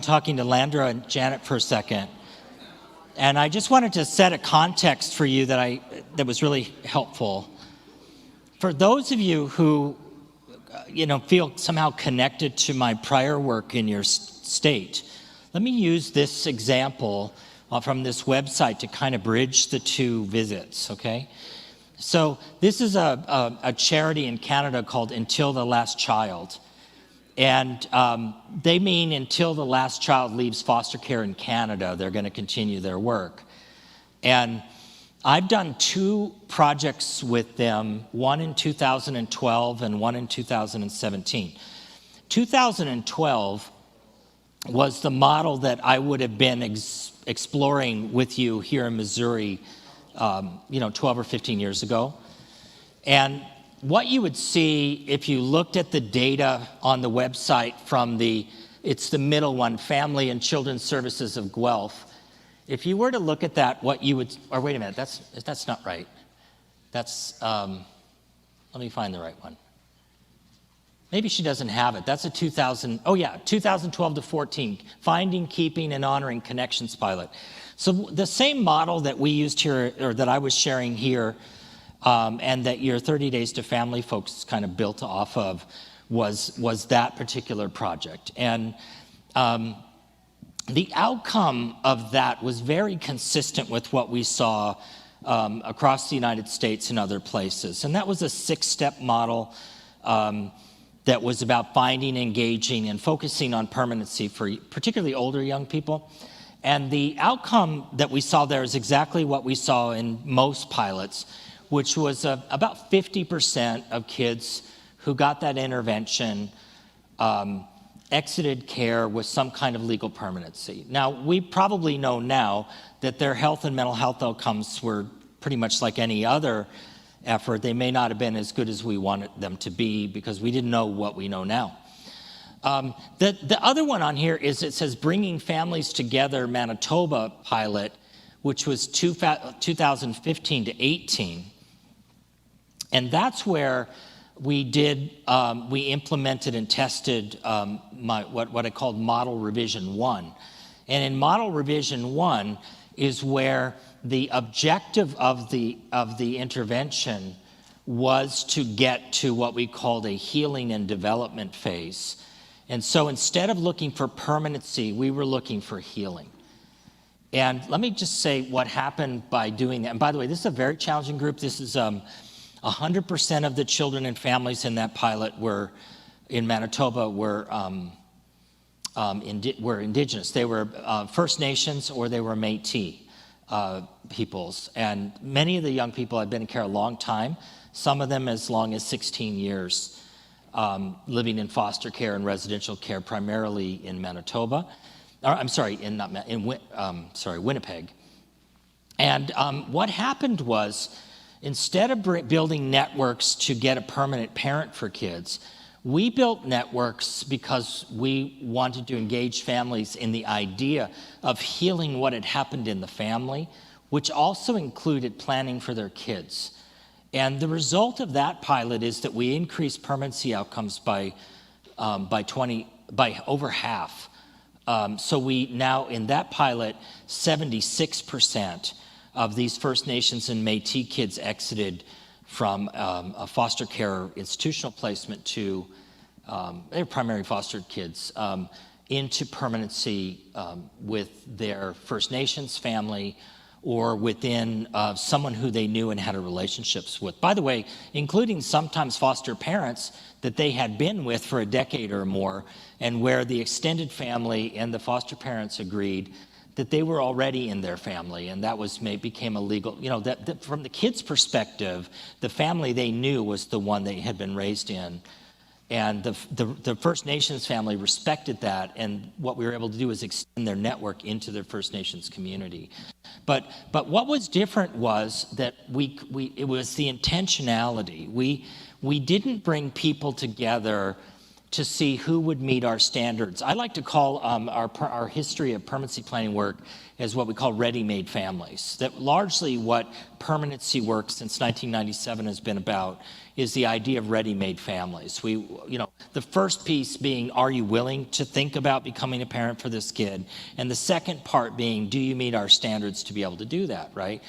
talking to Landra and Janet for a second. And I just wanted to set a context for you that was really helpful. For those of you who, feel somehow connected to my prior work in your state, let me use this example from this website to kind of bridge the two visits, okay? So this is a charity in Canada called Until the Last Child. And they mean until the last child leaves foster care in Canada, they're going to continue their work. And I've done 2 projects with them, one in 2012 and one in 2017. 2012 was the model that I would have been exploring with you here in Missouri, 12 or 15 years ago. And what you would see if you looked at the data on the website from it's the middle one, Family and Children's Services of Guelph. If you were to look at that, what you would, or wait a minute, that's not right. That's, let me find the right one. Maybe she doesn't have it. That's a 2012 to 14, Finding, Keeping, and Honoring Connections Pilot. So the same model that we used here, or that I was sharing here, and that your 30 Days to Family folks kind of built off of was that particular project. And the outcome of that was very consistent with what we saw across the United States and other places. And that was a 6-step model that was about finding, engaging, and focusing on permanency for particularly older young people. And the outcome that we saw there is exactly what we saw in most pilots, which was about 50% of kids who got that intervention exited care with some kind of legal permanency. Now, we probably know now that their health and mental health outcomes were pretty much like any other effort. They may not have been as good as we wanted them to be because we didn't know what we know now. The other one on here is, it says Bringing Families Together Manitoba pilot, which was 2015 to 18. And that's where we implemented and tested what I called Model Revision 1. And in Model Revision 1 is where the objective of the intervention was to get to what we called a healing and development phase. And so instead of looking for permanency, we were looking for healing. And let me just say what happened by doing that. And by the way, this is a very challenging group. This is 100% of the children and families in that pilot were in Manitoba were indigenous. They were First Nations or they were Métis peoples. And many of the young people had been in care a long time, some of them as long as 16 years, living in foster care and residential care, primarily in Manitoba. Winnipeg. And what happened was, instead of building networks to get a permanent parent for kids, we built networks because we wanted to engage families in the idea of healing what had happened in the family, which also included planning for their kids. And the result of that pilot is that we increased permanency outcomes by over half. So we now, in that pilot, 76% of these First Nations and Métis kids exited from a foster care institutional placement to, they were primary fostered kids, into permanency with their First Nations family or within someone who they knew and had relationships with. By the way, including sometimes foster parents that they had been with for a decade or more, and where the extended family and the foster parents agreed that they were already in their family, and that became a legal, that from the kids' perspective, the family they knew was the one they had been raised in. And the First Nations family respected that, and what we were able to do is extend their network into their First Nations community. But what was different was that it was the intentionality. We didn't bring people together to see who would meet our standards. I like to call our history of permanency planning work as what we call ready-made families. That largely what permanency work since 1997 has been about is the idea of ready-made families. The first piece being, are you willing to think about becoming a parent for this kid? And the second part being, do you meet our standards to be able to do that, right?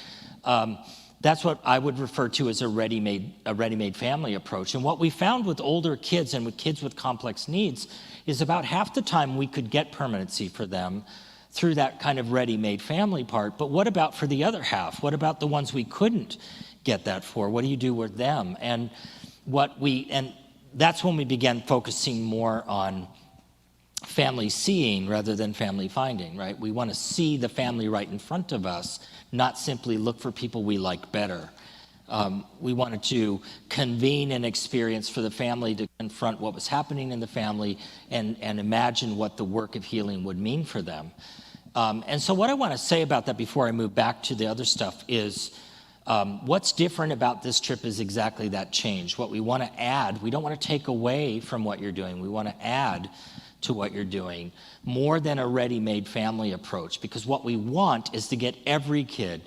That's what I would refer to as a ready-made family approach. And what we found with older kids and with kids with complex needs is about half the time we could get permanency for them through that kind of ready-made family part. But what about for the other half? What about the ones we couldn't get that for? What do you do with them? And that's when we began focusing more on family seeing rather than family finding, right? We want to see the family right in front of us, not simply look for people we like better. We wanted to convene an experience for the family to confront what was happening in the family and imagine what the work of healing would mean for them. And so what I want to say about that before I move back to the other stuff is what's different about this trip is exactly that change. What we want to add, we don't want to take away from what you're doing. We want to add to what you're doing more than a ready-made family approach, because what we want is to get every kid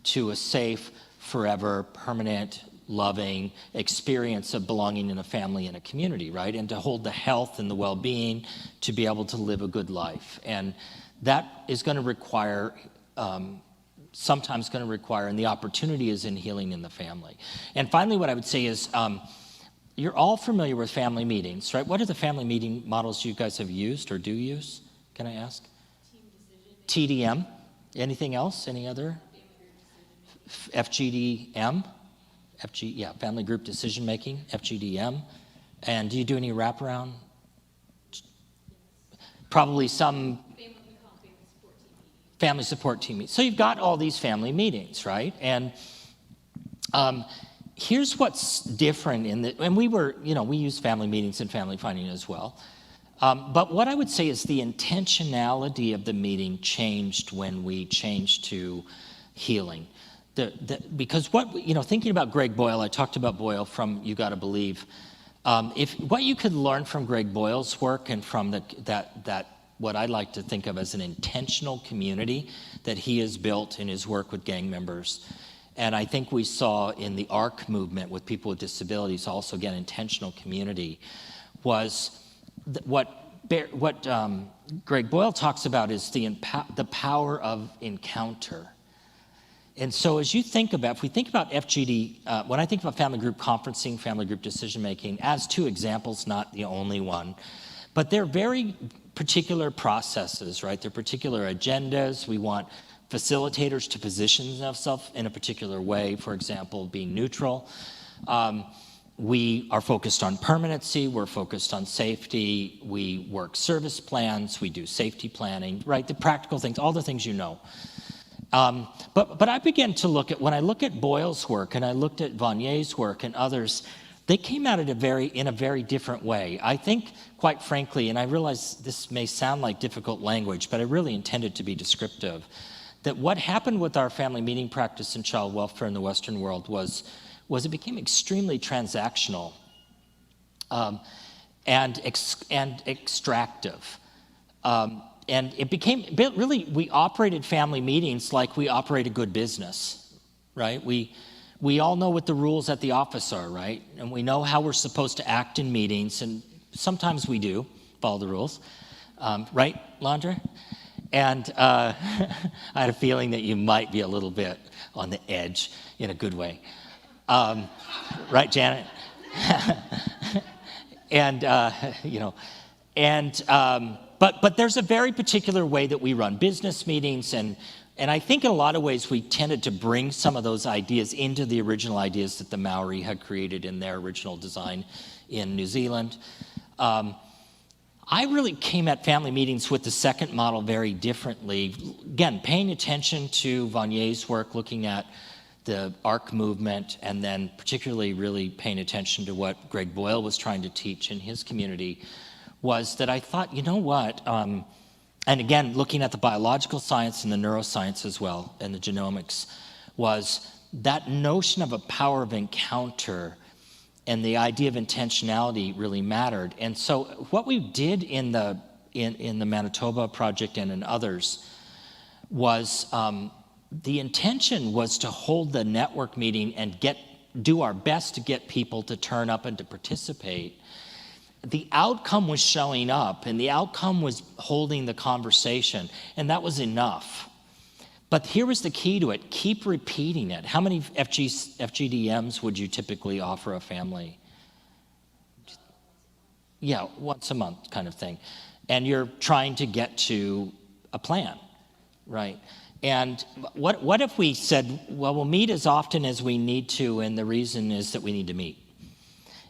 to a safe, forever, permanent, loving experience of belonging in a family and a community, right? And to hold the health and the well-being to be able to live a good life. And that is going to require, sometimes going to require, and the opportunity is in healing in the family. And finally, what I would say is, you're all familiar with family meetings, right? What are the family meeting models you guys have used or do use? Can I ask? TDM. Anything else? Any other? FGDM. Family group decision making. FGDM. And do you do any wraparound? Probably some family support team. So you've got all these family meetings, right? And here's what's different and we use family meetings and family finding as well. But what I would say is the intentionality of the meeting changed when we changed to healing. Because thinking about Greg Boyle, I talked about Boyle from You Gotta Believe. What you could learn from Greg Boyle's work and from that what I like to think of as an intentional community that he has built in his work with gang members. And I think we saw in the ARC movement with people with disabilities, also again, intentional community, was what Greg Boyle talks about is the power of encounter. And so as you think about, if we think about FGD, when I think about family group conferencing, family group decision making, as two examples, not the only one, but they're very particular processes, right? They're particular agendas. We want facilitators to position themselves in a particular way, for example, being neutral. We are focused on permanency, we're focused on safety, we work service plans, we do safety planning, right? The practical things, all the things you know. But I began to look at, when I look at Boyle's work and I looked at Vanier's work and others, they came at it in a very different way. I think, quite frankly, and I realize this may sound like difficult language, but I really intended to be descriptive, that what happened with our family meeting practice in child welfare in the Western world was it became extremely transactional and extractive. And it became, really, we operated family meetings like we operate a good business, right? We all know what the rules at the office are, right? And we know how we're supposed to act in meetings, and sometimes we do follow the rules, right, Landra? And I had a feeling that you might be a little bit on the edge in a good way. Right, Janet? And, but there's a very particular way that we run business meetings, and I think in a lot of ways we tended to bring some of those ideas into the original ideas that the Maori had created in their original design in New Zealand. I really came at family meetings with the second model very differently. Again, paying attention to Vanier's work, looking at the ARC movement, and then particularly really paying attention to what Greg Boyle was trying to teach in his community, was that I thought, you know what, and again, looking at the biological science and the neuroscience as well, and the genomics, was that notion of a power of encounter and the idea of intentionality really mattered. And so what we did in the Manitoba project and in others was the intention was to hold the network meeting and do our best to get people to turn up and to participate. The outcome was showing up, and the outcome was holding the conversation, and that was enough. But here was the key to it: keep repeating it. How many FGDMs would you typically offer a family? Yeah, once a month kind of thing. And you're trying to get to a plan, right? And what if we said, well, we'll meet as often as we need to, and the reason is that we need to meet.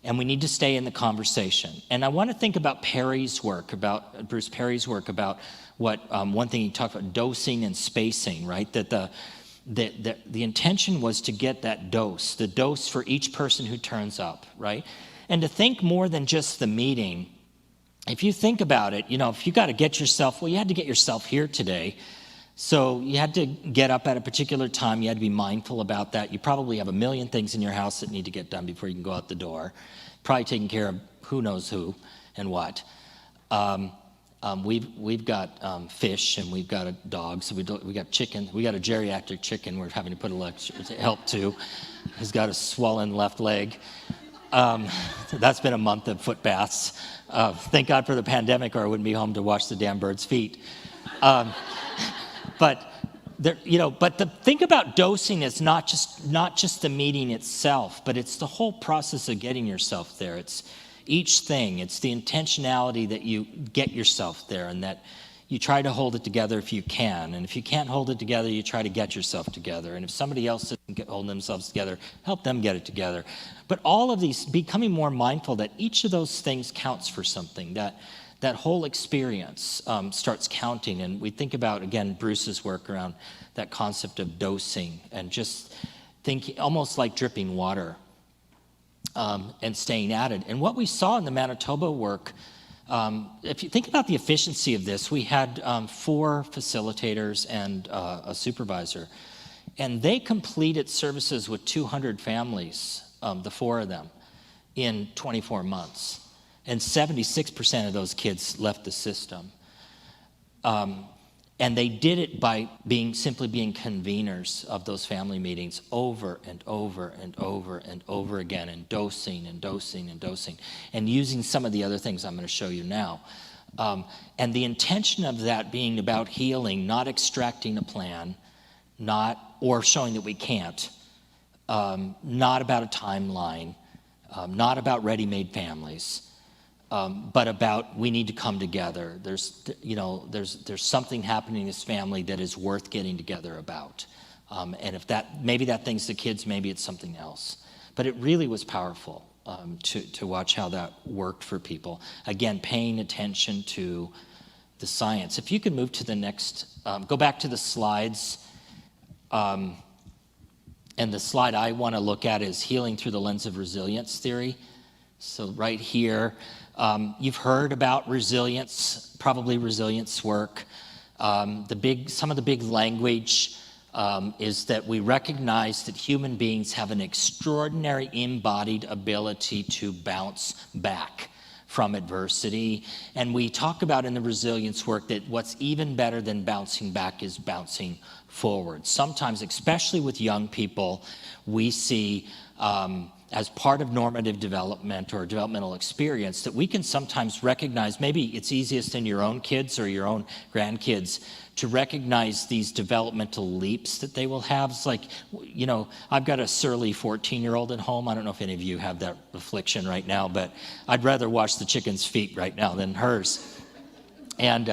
And we need to stay in the conversation. And I want to think about Perry's work, about Bruce Perry's work, about what one thing he talked about, dosing and spacing, right? That the intention was to get that dose, the dose for each person who turns up, right? And to think more than just the meeting. If you think about it, if you got to get yourself, well, you had to get yourself here today. So you had to get up at a particular time. You had to be mindful about that. You probably have a million things in your house that need to get done before you can go out the door. Probably taking care of who knows who and what. We've got fish, and we've got a dog. So we got chicken. We got a geriatric chicken we're having to put help to. He's got a swollen left leg. That's been a month of foot baths. Thank God for the pandemic, or I wouldn't be home to wash the damn bird's feet. But the thing about dosing is not just the meeting itself, but it's the whole process of getting yourself there. It's each thing. It's the intentionality that you get yourself there, and that you try to hold it together if you can. And if you can't hold it together, you try to get yourself together. And if somebody else doesn't hold themselves together, help them get it together. But all of these, becoming more mindful that each of those things counts for something, that whole experience starts counting. And we think about, again, Bruce's work around that concept of dosing, and just think almost like dripping water, and staying at it. And what we saw in the Manitoba work, if you think about the efficiency of this, we had 4 facilitators and a supervisor, and they completed services with 200 families, the 4 of them, in 24 months. And 76% of those kids left the system. And they did it by simply being conveners of those family meetings over and over and over and over again, and dosing and dosing and dosing, and using some of the other things I'm going to show you now. And the intention of that being about healing, not extracting a plan, or showing that we can't, not about a timeline, not about ready-made families. But about, we need to come together. There's something happening in this family that is worth getting together about. And if maybe that thing's the kids, maybe it's something else. But it really was powerful to watch how that worked for people. Again, paying attention to the science. If you could move to the next, go back to the slides. And the slide I want to look at is healing through the lens of resilience theory. So right here, you've heard about resilience, probably resilience work. Some of the big language is that we recognize that human beings have an extraordinary embodied ability to bounce back from adversity. And we talk about in the resilience work that what's even better than bouncing back is bouncing forward. Sometimes, especially with young people, we see as part of normative development or developmental experience, that we can sometimes recognize, maybe it's easiest in your own kids or your own grandkids, to recognize these developmental leaps that they will have. It's like, I've got a surly 14-year-old at home. I don't know if any of you have that affliction right now, but I'd rather wash the chicken's feet right now than hers. And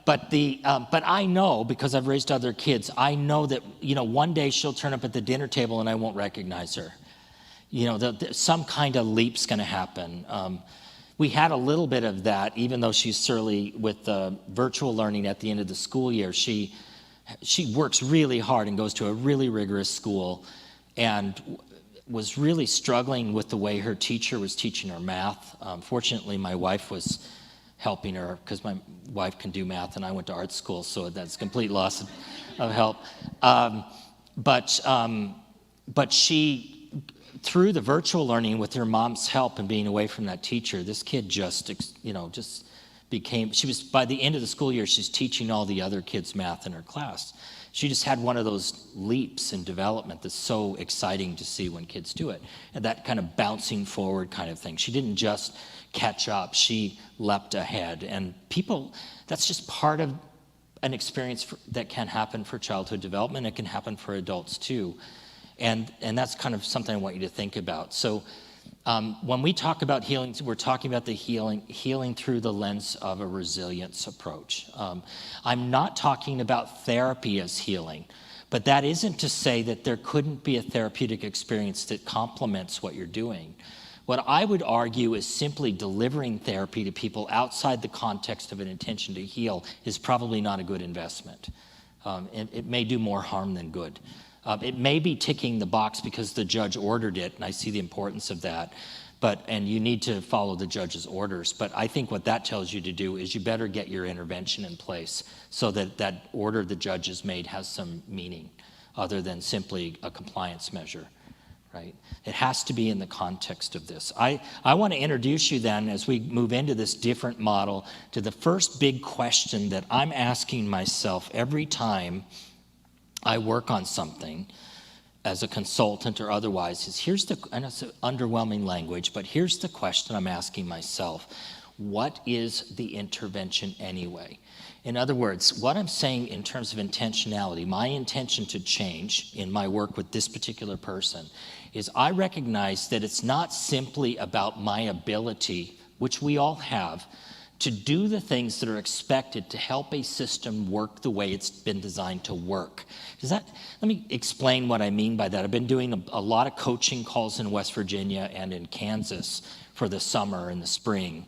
but I know, because I've raised other kids, I know that, one day she'll turn up at the dinner table and I won't recognize her. Some kind of leap's going to happen. We had a little bit of that, even though she's surly with virtual learning at the end of the school year. She works really hard and goes to a really rigorous school, and was really struggling with the way her teacher was teaching her math. Fortunately, my wife was helping her, because my wife can do math and I went to art school, so that's a complete loss of help. But she through the virtual learning with her mom's help and being away from that teacher, this kid just became, by the end of the school year, she's teaching all the other kids math in her class. She just had one of those leaps in development that's so exciting to see when kids do it. And that kind of bouncing forward kind of thing. She didn't just catch up, she leapt ahead. And that's just part of an experience that can happen for childhood development. It can happen for adults too. And that's kind of something I want you to think about. So when we talk about healing, we're talking about the healing through the lens of a resilience approach. I'm not talking about therapy as healing, but that isn't to say that there couldn't be a therapeutic experience that complements what you're doing. What I would argue is simply delivering therapy to people outside the context of an intention to heal is probably not a good investment. It may do more harm than good. It may be ticking the box because the judge ordered it, and I see the importance of that, and you need to follow the judge's orders. But I think what that tells you to do is you better get your intervention in place so that that order the judge has made has some meaning other than simply a compliance measure, right? It has to be in the context of this. I want to introduce you then, as we move into this different model, to the first big question that I'm asking myself every time I work on something as a consultant or otherwise, and it's underwhelming language, but here's the question I'm asking myself. What is the intervention anyway? In other words, what I'm saying in terms of intentionality, my intention to change in my work with this particular person is I recognize that it's not simply about my ability, which we all have, to do the things that are expected to help a system work the way it's been designed to work. Let me explain what I mean by that. I've been doing a lot of coaching calls in West Virginia and in Kansas for the summer and the spring.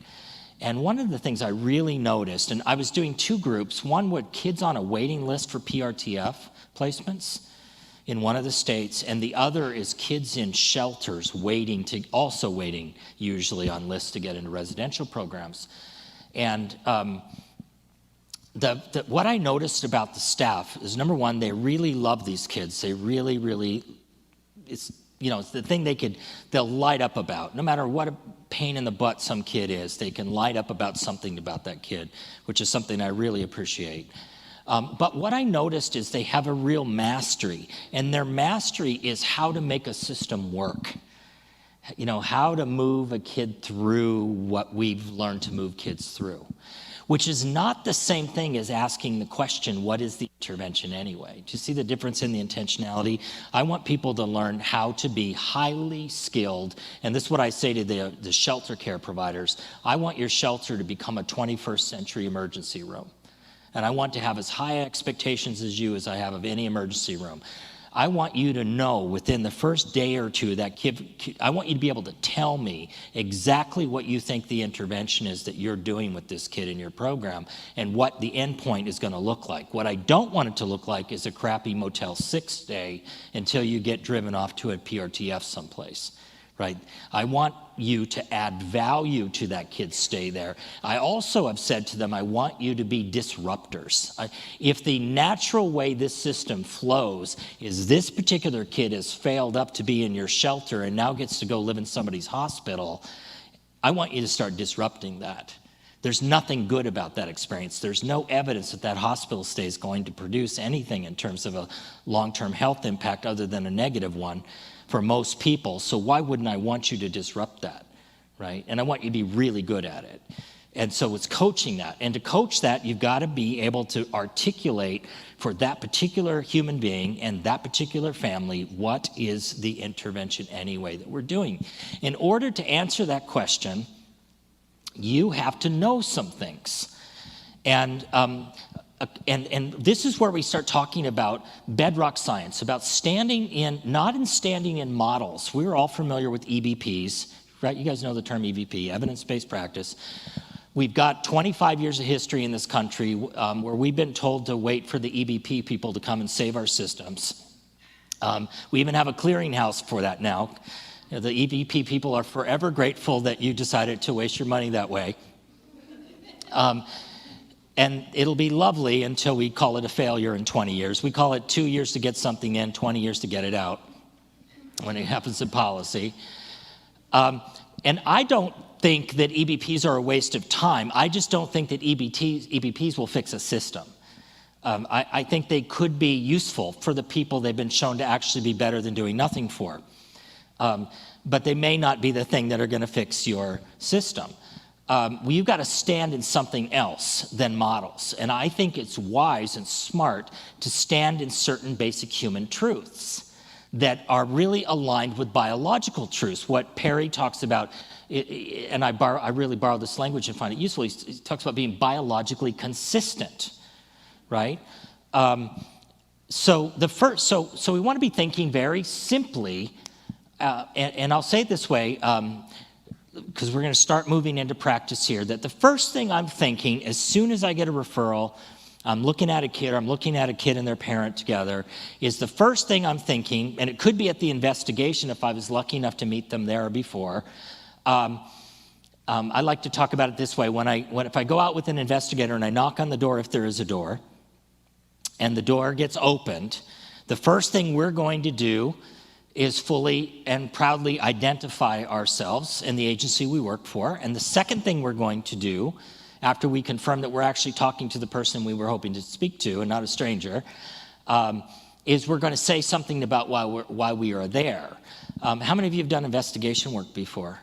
And one of the things I really noticed, and I was doing two groups, one with kids on a waiting list for PRTF placements in one of the states, and the other is kids in shelters also waiting usually on lists to get into residential programs. And what I noticed about the staff is, number one, they really love these kids. They really, it's the thing they'll light up about. No matter what a pain in the butt some kid is, they can light up about something about that kid, which is something I really appreciate. But what I noticed is they have a real mastery, and their mastery is how to make a system work. How to move a kid through what we've learned to move kids through, which is not the same thing as asking the question, what is the intervention anyway? Do you see the difference in the intentionality? I want people to learn how to be highly skilled, and this is what I say to the shelter care providers. I want your shelter to become a 21st century emergency room, and I want to have as high expectations as you as I have of any emergency room. I want you to know within the first day or two that I want you to be able to tell me exactly what you think the intervention is that you're doing with this kid in your program and what the end point is going to look like. What I don't want it to look like is a crappy Motel 6 day until you get driven off to a PRTF someplace, right? I want you to add value to that kid's stay there. I also have said to them, I want you to be disruptors. If the natural way this system flows is this particular kid has failed up to be in your shelter and now gets to go live in somebody's hospital, I want you to start disrupting that. There's nothing good about that experience. There's no evidence that hospital stay is going to produce anything in terms of a long-term health impact other than a negative one for most people. So why wouldn't I want you to disrupt that, right? And I want you to be really good at it. And so it's coaching that. And to coach that, you've got to be able to articulate for that particular human being and that particular family, what is the intervention anyway that we're doing? In order to answer that question, you have to know some things. And this is where we start talking about bedrock science, about not standing in models. We're all familiar with EBPs, right? You guys know the term EBP, evidence-based practice. We've got 25 years of history in this country where we've been told to wait for the EBP people to come and save our systems. We even have a clearinghouse for that now. The EBP people are forever grateful that you decided to waste your money that way. And it'll be lovely until we call it a failure in 20 years. We call it 2 years to get something in, 20 years to get it out. when it happens in policy. And I don't think that EBPs are a waste of time. I just don't think that EBPs will fix a system. I think they could be useful for the people they've been shown to actually be better than doing nothing for. But they may not be the thing that are going to fix your system. You've got to stand in something else than models. And I think it's wise and smart to stand in certain basic human truths that are really aligned with biological truths. What Perry talks about, and I really borrow this language and find it useful, he talks about being biologically consistent, right? So we want to be thinking very simply, and I'll say it this way, because we're going to start moving into practice here, that the first thing I'm thinking as soon as I get a referral, I'm looking at a kid and their parent together, is the first thing I'm thinking, and it could be at the investigation if I was lucky enough to meet them there before. I like to talk about it this way. If I go out with an investigator and I knock on the door, if there is a door, and the door gets opened, the first thing we're going to do is fully and proudly identify ourselves and the agency we work for. And the second thing we're going to do, after we confirm that we're actually talking to the person we were hoping to speak to and not a stranger, is we're going to say something about why we are there. How many of you have done investigation work before?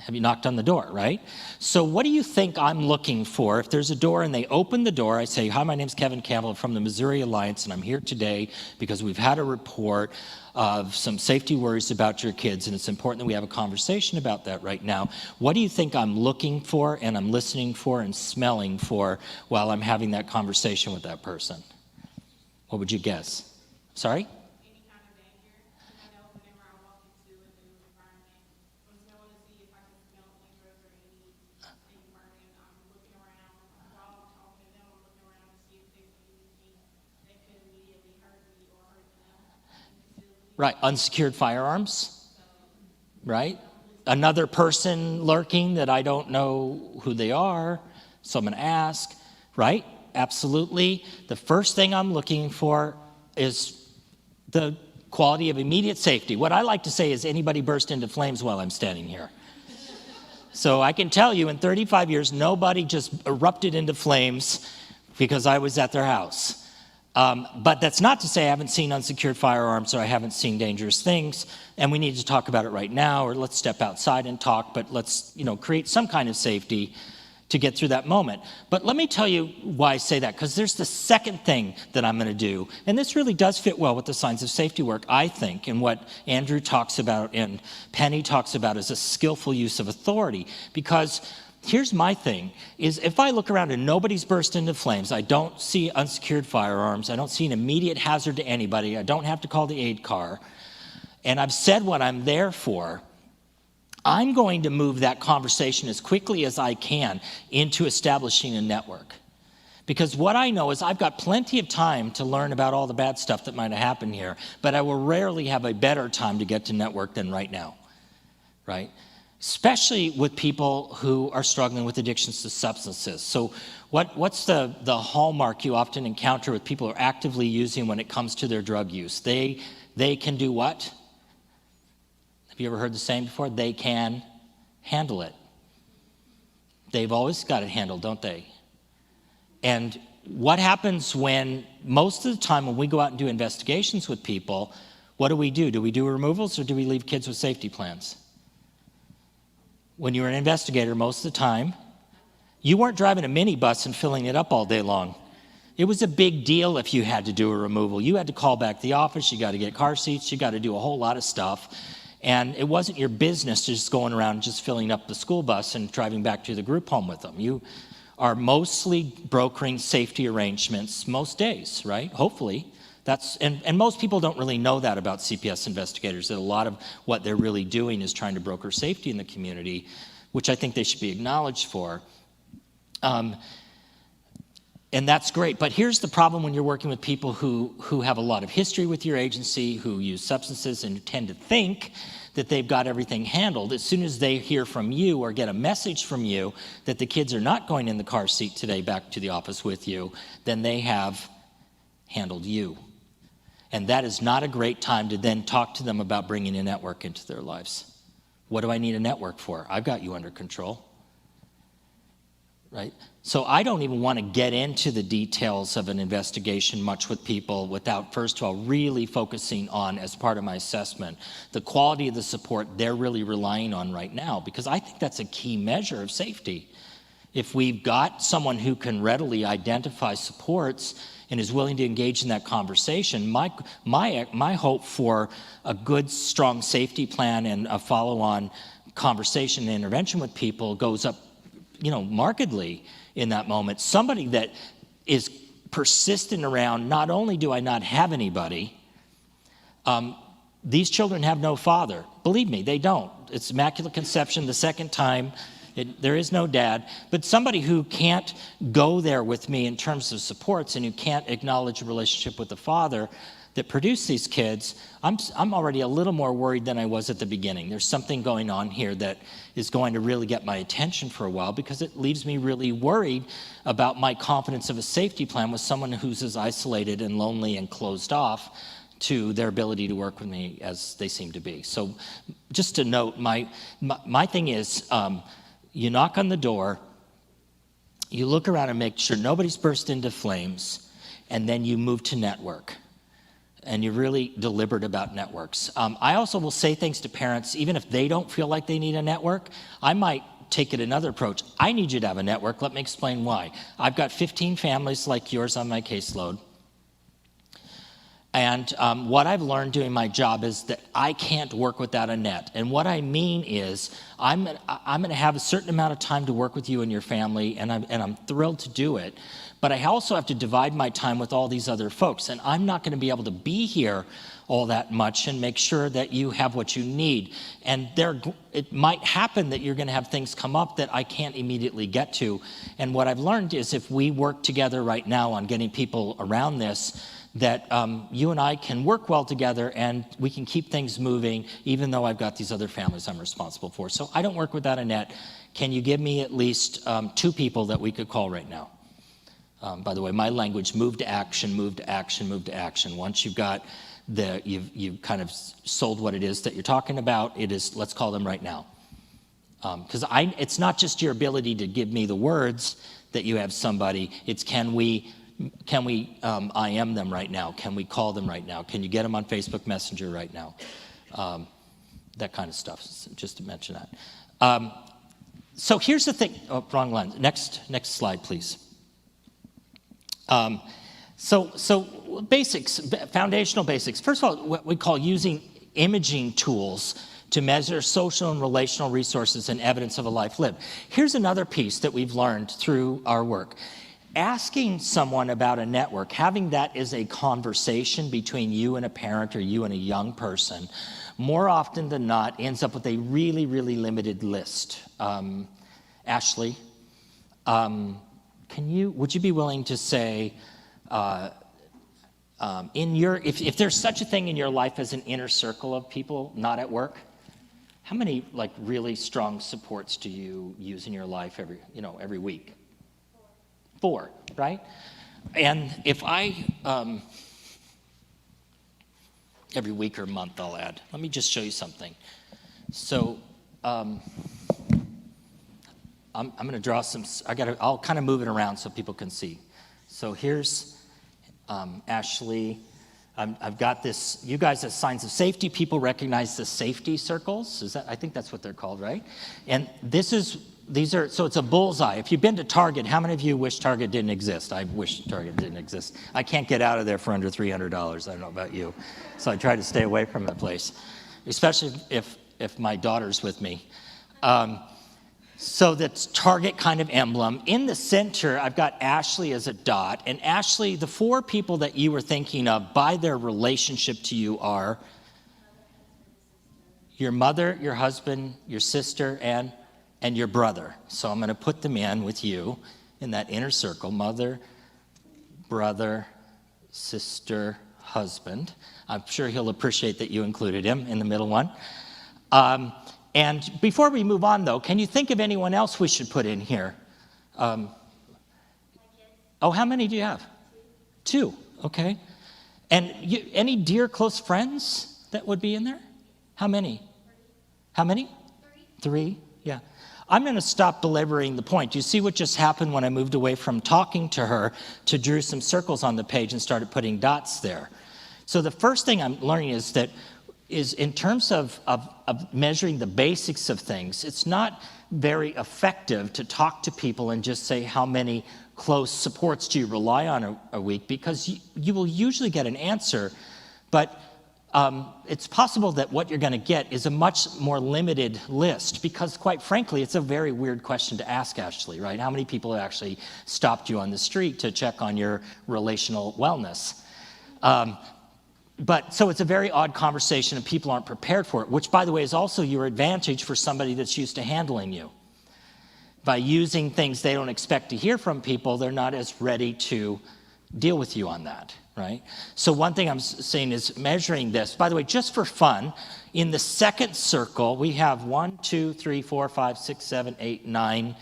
Have you knocked on the door, right? So what do you think I'm looking for? If there's a door and they open the door, I say, hi, my name's Kevin Campbell from the Missouri Alliance, and I'm here today because we've had a report of some safety worries about your kids, and it's important that we have a conversation about that right now. What do you think I'm looking for and I'm listening for and smelling for while I'm having that conversation with that person? What would you guess? Sorry? Right, unsecured firearms, right? Another person lurking that I don't know who they are, so I'm gonna ask, right? Absolutely. The first thing I'm looking for is the quality of immediate safety. What I like to say is anybody burst into flames while I'm standing here. So I can tell you in 35 years, nobody just erupted into flames because I was at their house. But that's not to say I haven't seen unsecured firearms or I haven't seen dangerous things, and we need to talk about it right now, or let's step outside and talk, but let's create some kind of safety to get through that moment. But let me tell you why I say that, because there's the second thing that I'm going to do, and this really does fit well with the signs of safety work, I think, and what Andrew talks about and Penny talks about is a skillful use of authority, because here's my thing, is if I look around and nobody's burst into flames, I don't see unsecured firearms, I don't see an immediate hazard to anybody, I don't have to call the aid car, and I've said what I'm there for, I'm going to move that conversation as quickly as I can into establishing a network. Because what I know is I've got plenty of time to learn about all the bad stuff that might have happened here, but I will rarely have a better time to get to network than right now, right? Especially with people who are struggling with addictions to substances. So what's the hallmark you often encounter with people who are actively using when it comes to their drug use? They can do what? Have you ever heard the saying before? They can handle it. They've always got it handled, don't they? And what happens when, most of the time when we go out and do investigations with people, what do? Do we do removals or do we leave kids with safety plans? When you're an investigator, most of the time, you weren't driving a minibus and filling it up all day long. It was a big deal if you had to do a removal. You had to call back the office, you got to get car seats, you got to do a whole lot of stuff. And it wasn't your business just going around just filling up the school bus and driving back to the group home with them. You are mostly brokering safety arrangements most days, right? Hopefully. And most people don't really know that about CPS investigators, that a lot of what they're really doing is trying to broker safety in the community, which I think they should be acknowledged for. And that's great. But here's the problem when you're working with people who have a lot of history with your agency, who use substances and tend to think that they've got everything handled. As soon as they hear from you or get a message from you that the kids are not going in the car seat today back to the office with you, then they have handled you. And that is not a great time to then talk to them about bringing a network into their lives. What do I need a network for? I've got you under control. Right? So I don't even want to get into the details of an investigation much with people without, first of all, really focusing on, as part of my assessment, the quality of the support they're really relying on right now, because I think that's a key measure of safety. If we've got someone who can readily identify supports and is willing to engage in that conversation, my hope for a good, strong safety plan and a follow-on conversation and intervention with people goes up, markedly in that moment. Somebody that is persistent around, not only do I not have anybody, these children have no father. Believe me, they don't. It's immaculate conception the second time. There is no dad. But somebody who can't go there with me in terms of supports and who can't acknowledge a relationship with the father that produced these kids, I'm already a little more worried than I was at the beginning. There's something going on here that is going to really get my attention for a while, because it leaves me really worried about my confidence of a safety plan with someone who's as isolated and lonely and closed off to their ability to work with me as they seem to be. So just to note, my thing is, you knock on the door, you look around and make sure nobody's burst into flames, and then you move to network. And you're really deliberate about networks. I also will say things to parents, even if they don't feel like they need a network. I might take it another approach. I need you to have a network. Let me explain why. I've got 15 families like yours on my caseload. And what I've learned doing my job is that I can't work without a net. And what I mean is I'm going to have a certain amount of time to work with you and your family, and I'm thrilled to do it. But I also have to divide my time with all these other folks, and I'm not going to be able to be here all that much and make sure that you have what you need. And it might happen that you're going to have things come up that I can't immediately get to. And what I've learned is, if we work together right now on getting people around this, that you and I can work well together and we can keep things moving, even though I've got these other families I'm responsible for. So I don't work without a net. Can you give me at least 2 people that we could call right now? By the way, my language: move to action, move to action, move to action. Once you've got you've kind of sold what it is that you're talking about, it is, let's call them right now. Because it's not just your ability to give me the words that you have somebody, it's can we IM them right now? Can we call them right now? Can you get them on Facebook Messenger right now? That kind of stuff, just to mention that. So here's the thing. Oh, wrong line. Next slide, please. So basics, foundational basics. First of all, what we call using imaging tools to measure social and relational resources and evidence of a life lived. Here's another piece that we've learned through our work. Asking someone about a network, having that as a conversation between you and a parent or you and a young person, more often than not ends up with a really, really limited list. Ashley, would you be willing to say, if there's such a thing in your life as an inner circle of people not at work, how many really strong supports do you use in your life every week? 4, right? And if every week or month, I'll add. Let me just show you something. So I'm going to draw some. I'll kind of move it around so people can see. So here's Ashley. I've got this. You guys, as signs of safety, people recognize the safety circles. I think that's what they're called, right? And so it's a bullseye. If you've been to Target, how many of you wish Target didn't exist? I wish Target didn't exist. I can't get out of there for under $300. I don't know about you. So I try to stay away from that place, especially if my daughter's with me. So that's Target kind of emblem. In the center, I've got Ashley as a dot. And Ashley, the 4 people that you were thinking of by their relationship to you are your mother, your husband, your sister, and your brother. So I'm going to put them in with you in that inner circle: mother, brother, sister, husband. I'm sure he'll appreciate that you included him in the middle one. And before we move on, though, can you think of anyone else we should put in here? How many do you have? 2, okay. And any dear close friends that would be in there? How many? How many? Three? Yeah. I'm going to stop belaboring the point. You see what just happened when I moved away from talking to her to drew some circles on the page and started putting dots there. So the first thing I'm learning is in terms of measuring the basics of things, it's not very effective to talk to people and just say how many close supports do you rely on a week, because you will usually get an answer, but it's possible that what you're going to get is a much more limited list, because quite frankly, it's a very weird question to ask, Ashley, right? How many people have actually stopped you on the street to check on your relational wellness? So it's a very odd conversation and people aren't prepared for it, which, by the way, is also your advantage for somebody that's used to handling you. By using things they don't expect to hear from people, they're not as ready to deal with you on that, right? So one thing I'm saying is measuring this. By the way, just for fun, in the second circle, we have 1, 2, 3, 4, 5, 6, 7, 8, 9,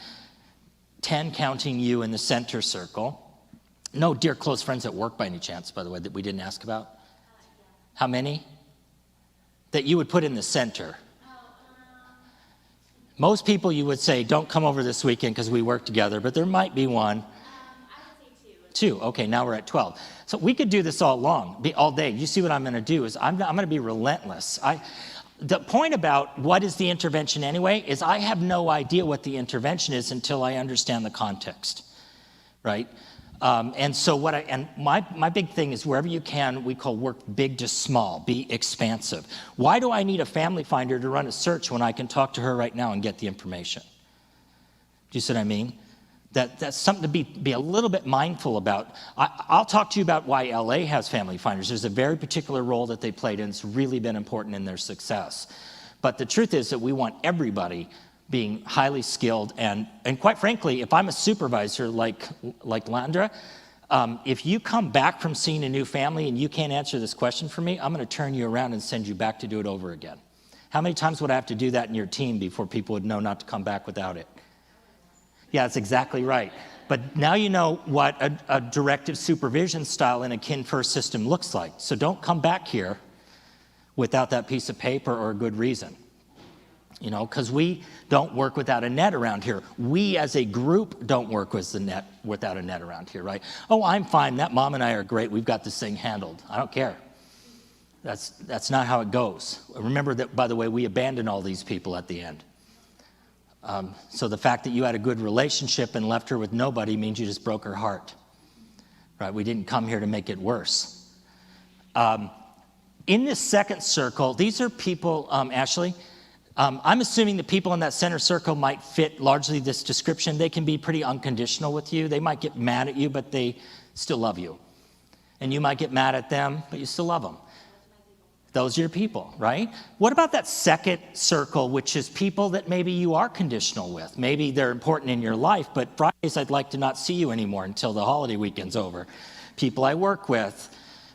10, counting you in the center circle. No dear close friends at work by any chance, by the way, that we didn't ask about? How many? That you would put in the center. Most people you would say, don't come over this weekend because we work together, but there might be one. I would say 2. Okay, now we're at 12. So we could do this all day. You see what I'm going to do is I'm going to be relentless. The point about what is the intervention anyway is I have no idea what the intervention is until I understand the context, right? And so my big thing is wherever you can, we call work big to small, be expansive. Why do I need a family finder to run a search when I can talk to her right now and get the information? Do you see what I mean? That's something to be a little bit mindful about. I'll talk to you about why LA has family finders. There's a very particular role that they played, and it's really been important in their success. But the truth is that we want everybody being highly skilled, and quite frankly, if I'm a supervisor like Landra, if you come back from seeing a new family and you can't answer this question for me, I'm going to turn you around and send you back to do it over again. How many times would I have to do that in your team before people would know not to come back without it? Yeah, that's exactly right. But now you know what a directive supervision style in a kin-first system looks like. So don't come back here without that piece of paper or a good reason. You know, because we don't work without a net around here. We as a group don't work without a net around here, right? Oh, I'm fine. That mom and I are great. We've got this thing handled. I don't care. That's not how it goes. Remember that, by the way, we abandoned all these people at the end. So the fact that you had a good relationship and left her with nobody means you just broke her heart, right? We didn't come here to make it worse. In this second circle, these are people, Ashley, I'm assuming the people in that center circle might fit largely this description. They can be pretty unconditional with you. They might get mad at you, but they still love you. And you might get mad at them, but you still love them. Those are your people, right? What about that second circle, which is people that maybe you are conditional with? Maybe they're important in your life, but Fridays I'd like to not see you anymore until the holiday weekend's over. People I work with,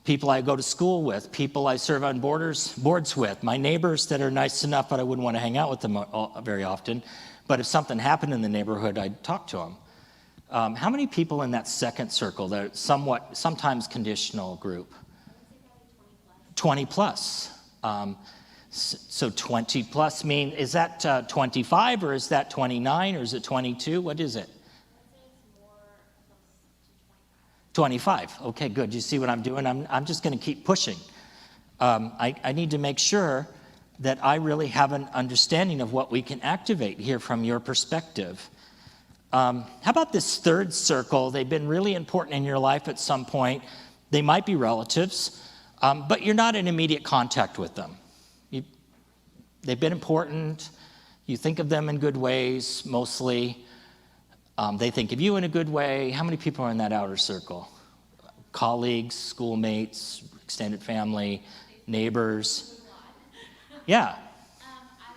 people I go to school with, people I serve on boards with, my neighbors that are nice enough but I wouldn't want to hang out with them very often. But if something happened in the neighborhood, I'd talk to them. How many people in that second circle, that sometimes conditional group? 20 plus. So 20 plus mean, is that 25 or is that 29 or is it 22? What is it? 25. Okay, good. You see what I'm doing? I'm just going to keep pushing. I need to make sure that I really have an understanding of what we can activate here from your perspective. How about this third circle? They've been really important in your life at some point. They might be relatives, but you're not in immediate contact with them. They've been important. You think of them in good ways, mostly. They think of you in a good way. How many people are in that outer circle? Colleagues, schoolmates, extended family, neighbors. Yeah. I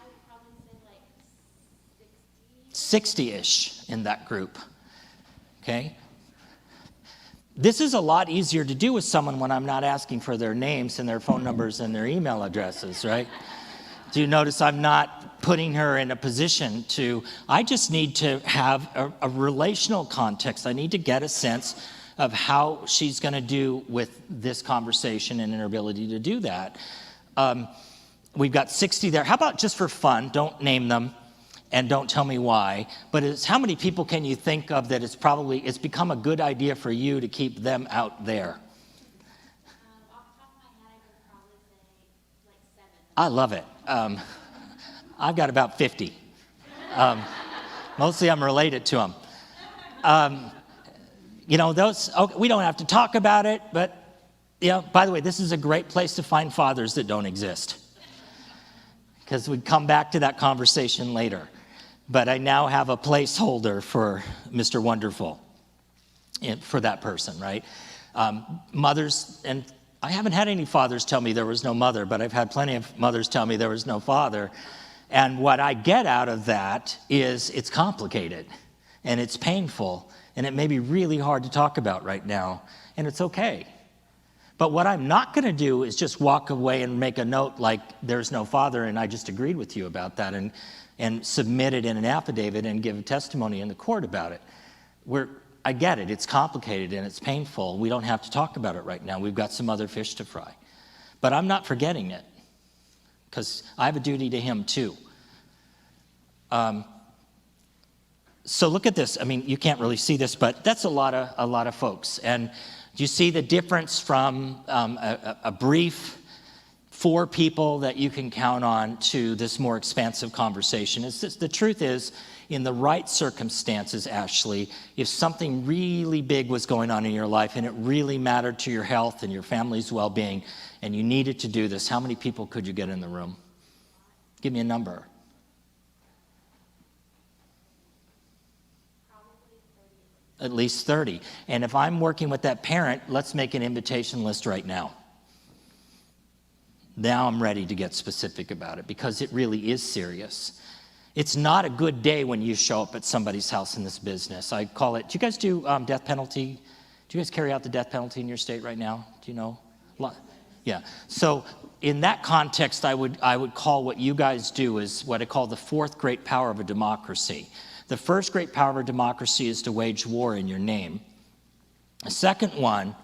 would probably say like 60. 60-ish in that group. Okay? This is a lot easier to do with someone when I'm not asking for their names and their phone numbers and their email addresses, right? Do you notice I'm not putting her in a position I just need to have a relational context. I need to get a sense of how she's going to do with this conversation and her ability to do that. We've got 60 there. How about just for fun, don't name them and don't tell me why, but it's how many people can you think of that it's become a good idea for you to keep them out there? Off the top of my head, I would probably say like 7. I love it. I've got about 50. Mostly I'm related to them. We don't have to talk about it, but by the way, this is a great place to find fathers that don't exist, because we come back to that conversation later. But I now have a placeholder for Mr. Wonderful, for that person, right? Mothers, and I haven't had any fathers tell me there was no mother, but I've had plenty of mothers tell me there was no father. And what I get out of that is it's complicated, and it's painful, and it may be really hard to talk about right now, and it's okay. But what I'm not going to do is just walk away and make a note like there's no father and I just agreed with you about that and submit it in an affidavit and give a testimony in the court about it. I get it. It's complicated and it's painful. We don't have to talk about it right now. We've got some other fish to fry. But I'm not forgetting it, because I have a duty to him too. So look at this. I mean, you can't really see this, but that's a lot of folks. And do you see the difference from a brief 4 people that you can count on to this more expansive conversation? The truth is, in the right circumstances, Ashley, if something really big was going on in your life and it really mattered to your health and your family's well-being and you needed to do this, how many people could you get in the room? Give me a number. At least 30. And if I'm working with that parent, let's make an invitation list right now. Now I'm ready to get specific about it, because it really is serious. It's not a good day when you show up at somebody's house in this business. I call it, do you guys do death penalty? Do you guys carry out the death penalty in your state right now? Do you know? Yeah. So in that context, I would call what you guys do is what I call the 4th great power of a democracy. The first great power of a democracy is to wage war in your name. The second one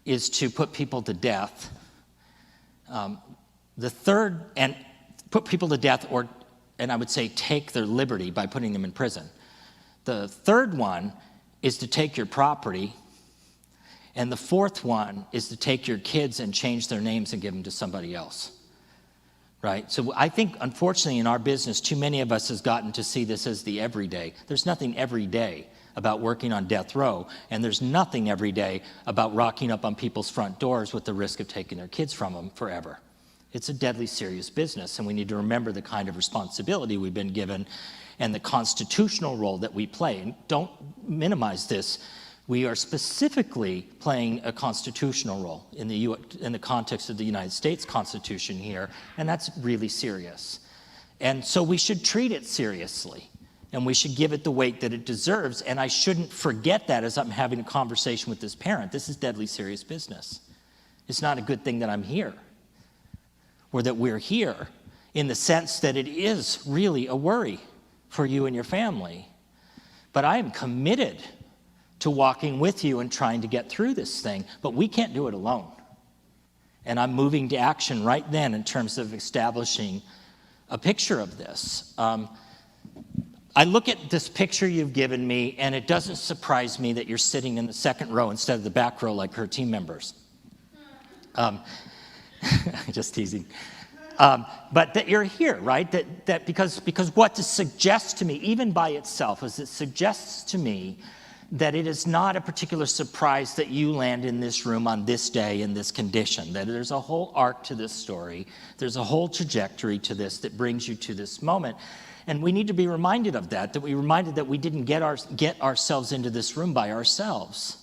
is to put people to death. The third, and put people to death, and I would say take their liberty by putting them in prison. The third one is to take your property. And the fourth one is to take your kids and change their names and give them to somebody else. Right? So I think, unfortunately, in our business, too many of us has gotten to see this as the everyday. There's nothing every day about working on death row, and there's nothing every day about rocking up on people's front doors with the risk of taking their kids from them forever. It's a deadly serious business, and we need to remember the kind of responsibility we've been given and the constitutional role that we play. And don't minimize this. We are specifically playing a constitutional role in the context of the United States Constitution here, and that's really serious. And so we should treat it seriously, and we should give it the weight that it deserves, and I shouldn't forget that as I'm having a conversation with this parent. This is deadly serious business. It's not a good thing that I'm here, or that we're here, in the sense that it is really a worry for you and your family. But I am committed to walking with you and trying to get through this thing, but we can't do it alone. And I'm moving to action right then in terms of establishing a picture of this. I look at this picture you've given me, and it doesn't surprise me that you're sitting in the second row instead of the back row like her team members. Just teasing. But that you're here, right? That because what it suggests to me, even by itself, is it suggests to me that it is not a particular surprise that you land in this room on this day in this condition, that there's a whole arc to this story, there's a whole trajectory to this that brings you to this moment. And we need to be reminded of that we're reminded that we didn't get ourselves into this room by ourselves.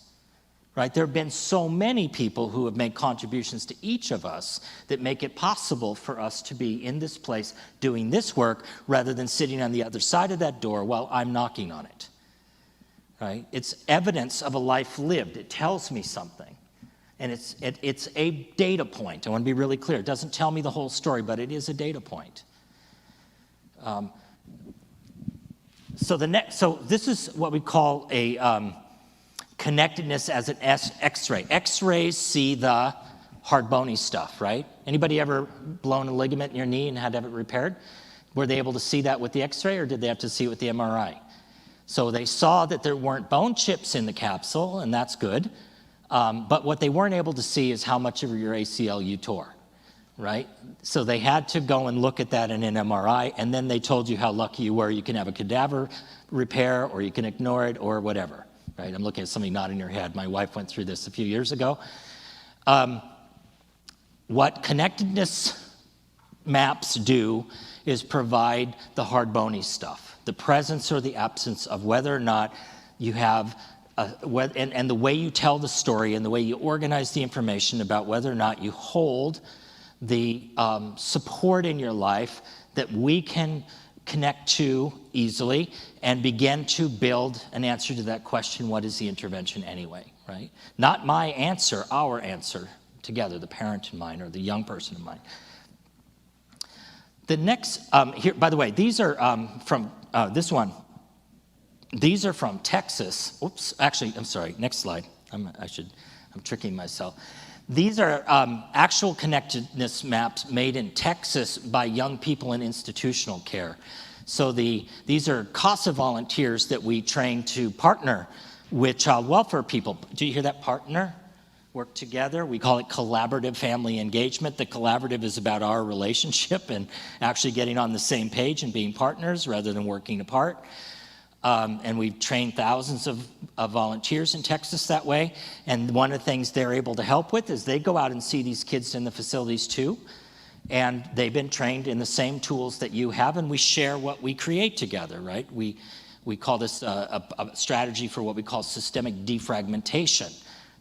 Right? There have been so many people who have made contributions to each of us that make it possible for us to be in this place doing this work rather than sitting on the other side of that door while I'm knocking on it. Right? It's evidence of a life lived. It tells me something. And it's a data point. I want to be really clear. It doesn't tell me the whole story, but it is a data point. So this is what we call a connectedness as an X-ray. X-rays see the hard bony stuff, right? Anybody ever blown a ligament in your knee and had to have it repaired? Were they able to see that with the X-ray, or did they have to see it with the MRI? So they saw that there weren't bone chips in the capsule, and that's good. But what they weren't able to see is how much of your ACL you tore, right? So they had to go and look at that in an MRI, and then they told you how lucky you were. You can have a cadaver repair, or you can ignore it, or whatever, right? I'm looking at somebody nodding their head. My wife went through this a few years ago. What connectedness maps do is provide the hard bony stuff, the presence or the absence of whether or not you have, and the way you tell the story and the way you organize the information about whether or not you hold the support in your life that we can connect to easily and begin to build an answer to that question, what is the intervention anyway, right? Not my answer, our answer together, the parent in mind or the young person in mind. The next, here, by the way, these are from this one. These are from Texas. Oops, actually, I'm sorry, next slide. I'm tricking myself. These are actual connectedness maps made in Texas by young people in institutional care. So these are CASA volunteers that we train to partner with child welfare people. Do you hear that, partner? Work together. We call it collaborative family engagement. The collaborative is about our relationship and actually getting on the same page and being partners rather than working apart. And we've trained thousands of volunteers in Texas that way. And one of the things they're able to help with is they go out and see these kids in the facilities too. And they've been trained in the same tools that you have, and we share what we create together, right? We call this a strategy for what we call systemic defragmentation.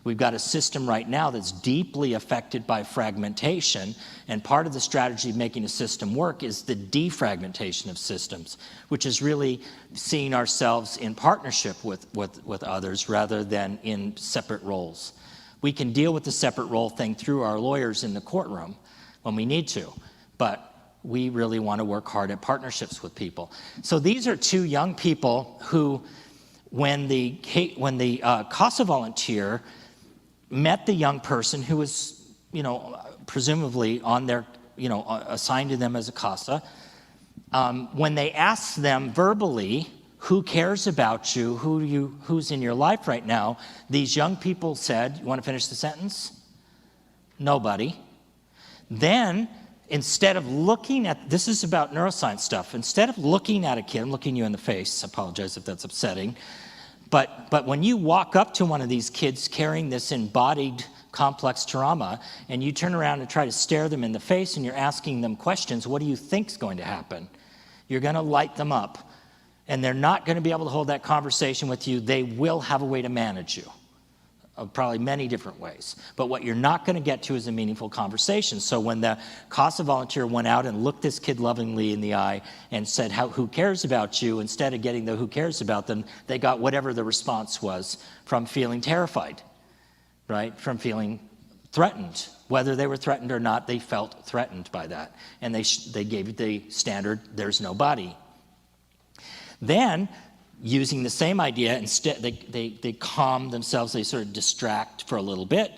We've got a system right now that's deeply affected by fragmentation, and part of the strategy of making a system work is the defragmentation of systems, which is really seeing ourselves in partnership with others rather than in separate roles. We can deal with the separate role thing through our lawyers in the courtroom when we need to, but we really want to work hard at partnerships with people. So these are two young people who, when the CASA volunteer met the young person who was, presumably on their, assigned to them as a CASA, when they asked them verbally, who cares about you, who's in your life right now, these young people said, you want to finish the sentence? Nobody. Then, instead of looking at, this is about neuroscience stuff, instead of looking at a kid, I'm looking you in the face, I apologize if that's upsetting, but when you walk up to one of these kids carrying this embodied complex trauma, and you turn around and try to stare them in the face and you're asking them questions, what do you think's going to happen? You're going to light them up, and they're not going to be able to hold that conversation with you. They will have a way to manage you, probably many different ways. But what you're not going to get to is a meaningful conversation. So when the CASA volunteer went out and looked this kid lovingly in the eye and said, who cares about you, instead of getting the who cares about them, they got whatever the response was from feeling terrified, right? From feeling threatened. Whether they were threatened or not, they felt threatened by that. And they gave the standard, there's no body. Then, using the same idea, instead they calm themselves, they sort of distract for a little bit,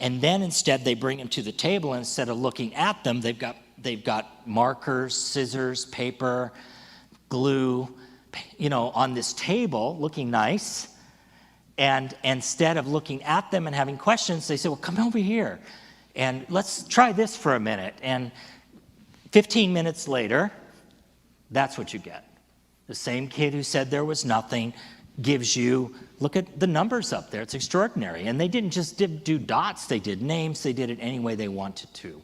and then instead they bring them to the table, and instead of looking at them, they've got markers, scissors, paper, glue, on this table, looking nice, and instead of looking at them and having questions, they say, well, come over here, and let's try this for a minute, and 15 minutes later, that's what you get. The same kid who said there was nothing gives you, look at the numbers up there, it's extraordinary. And they didn't just do dots, they did names, they did it any way they wanted to.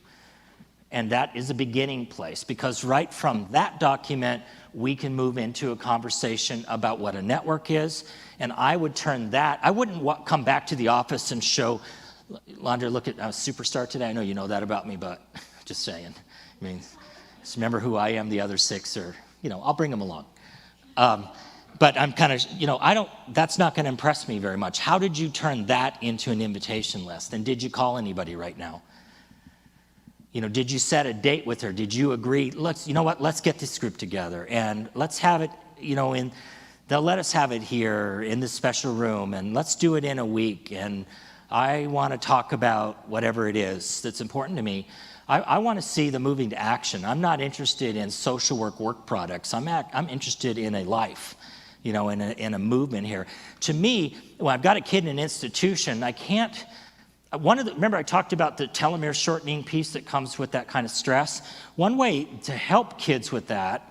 And that is a beginning place, because right from that document, we can move into a conversation about what a network is. And I would turn that, I wouldn't come back to the office and show, Landra, look at Superstar today. I know you know that about me, but just saying. I mean, just remember who I am, the other six are, I'll bring them along. But I'm kind of, that's not going to impress me very much. How did you turn that into an invitation list? And did you call anybody right now? Did you set a date with her? Did you agree, let's get this group together and let's have it, in they'll let us have it here in this special room, and let's do it in a week, and I want to talk about whatever it is that's important to me. I want to see the moving to action. I'm not interested in social work products. I'm interested in a life, in a movement here. To me, when I've got a kid in an institution, I can't. Remember I talked about the telomere shortening piece that comes with that kind of stress? One way to help kids with that,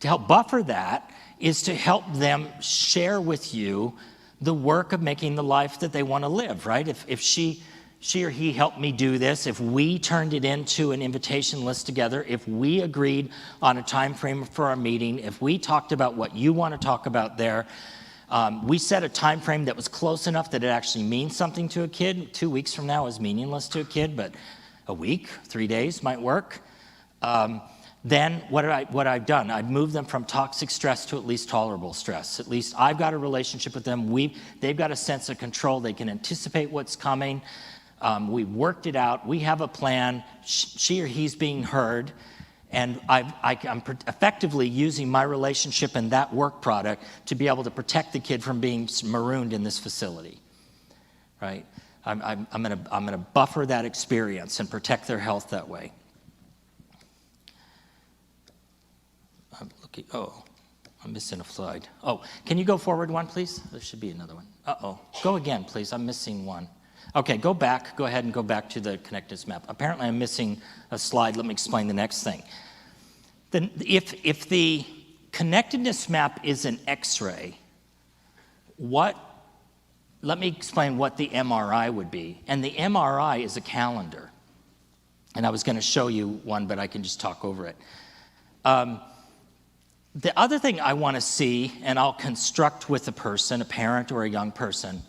to help buffer that, is to help them share with you the work of making the life that they want to live, right? If she or he helped me do this, if we turned it into an invitation list together, if we agreed on a time frame for our meeting, if we talked about what you want to talk about there, we set a time frame that was close enough that it actually means something to a kid. 2 weeks from now is meaningless to a kid, but a week, 3 days might work. Then what I've done, I've moved them from toxic stress to at least tolerable stress. At least I've got a relationship with them. They've got a sense of control. They can anticipate what's coming. We've worked it out. We have a plan. She or he's being heard. And I'm effectively using my relationship and that work product to be able to protect the kid from being marooned in this facility, right? I'm going to buffer that experience and protect their health that way. I'm missing a slide. Oh, can you go forward one, please? There should be another one. Go again, please. I'm missing one. Okay, go back. Go ahead and go back to the connectedness map. Apparently, I'm missing a slide. Let me explain the next thing. Then, if the connectedness map is an X-ray, let me explain what the MRI would be. And the MRI is a calendar. And I was going to show you one, but I can just talk over it. The other thing I want to see, and I'll construct with a person, a parent or a young person,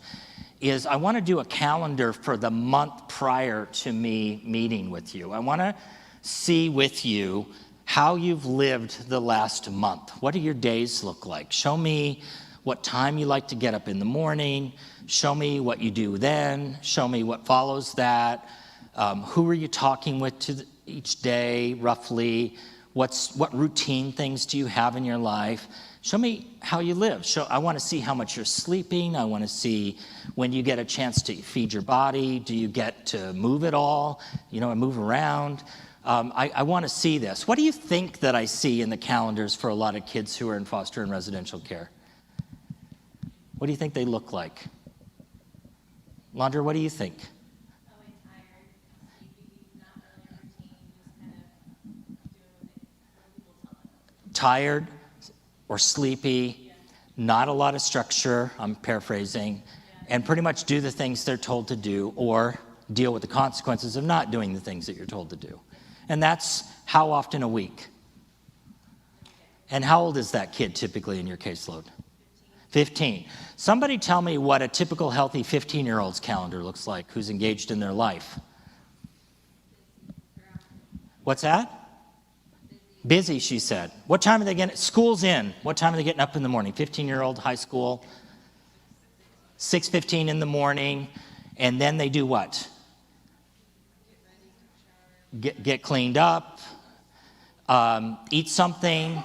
is I want to do a calendar for the month prior to me meeting with you. I want to see with you how you've lived the last month. What do your days look like? Show me what time you like to get up in the morning. Show me what you do then. Show me what follows that. Who are you talking with each day, roughly? What routine things do you have in your life? Show me how you live. I want to see how much you're sleeping. I want to see when you get a chance to feed your body. Do you get to move at all? And move around. I want to see this. What do you think that I see in the calendars for a lot of kids who are in foster and residential care? What do you think they look like? Landra, what do you think? Always tired, sleepy, not really a routine, just kind of doing what people tell them. Tired or sleepy, not a lot of structure, I'm paraphrasing, and pretty much do the things they're told to do or deal with the consequences of not doing the things that you're told to do. And that's how often a week? And how old is that kid typically in your caseload? 15. Somebody tell me what a typical healthy 15-year-old's calendar looks like who's engaged in their life. What's that? Busy, she said. What time are they getting? School's in. What time are they getting up in the morning? 15-year-old, high school. 6:15 in the morning. And then they do what? Get cleaned up. Eat something.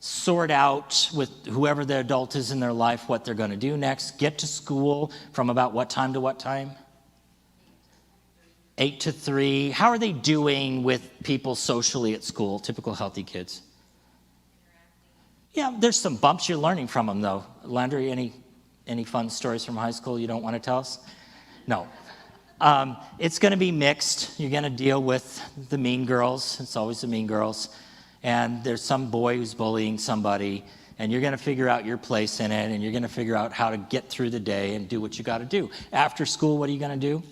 Sort out with whoever the adult is in their life what they're going to do next. Get to school from about what time to what time? 8 to 3. How are they doing with people socially at school, typical healthy kids? Yeah, there's some bumps you're learning from them, though. Landry, any fun stories from high school you don't want to tell us? No. It's going to be mixed. You're going to deal with the mean girls. It's always the mean girls. And there's some boy who's bullying somebody, and you're going to figure out your place in it, and you're going to figure out how to get through the day and do what you got to do. After school, what are you going to do?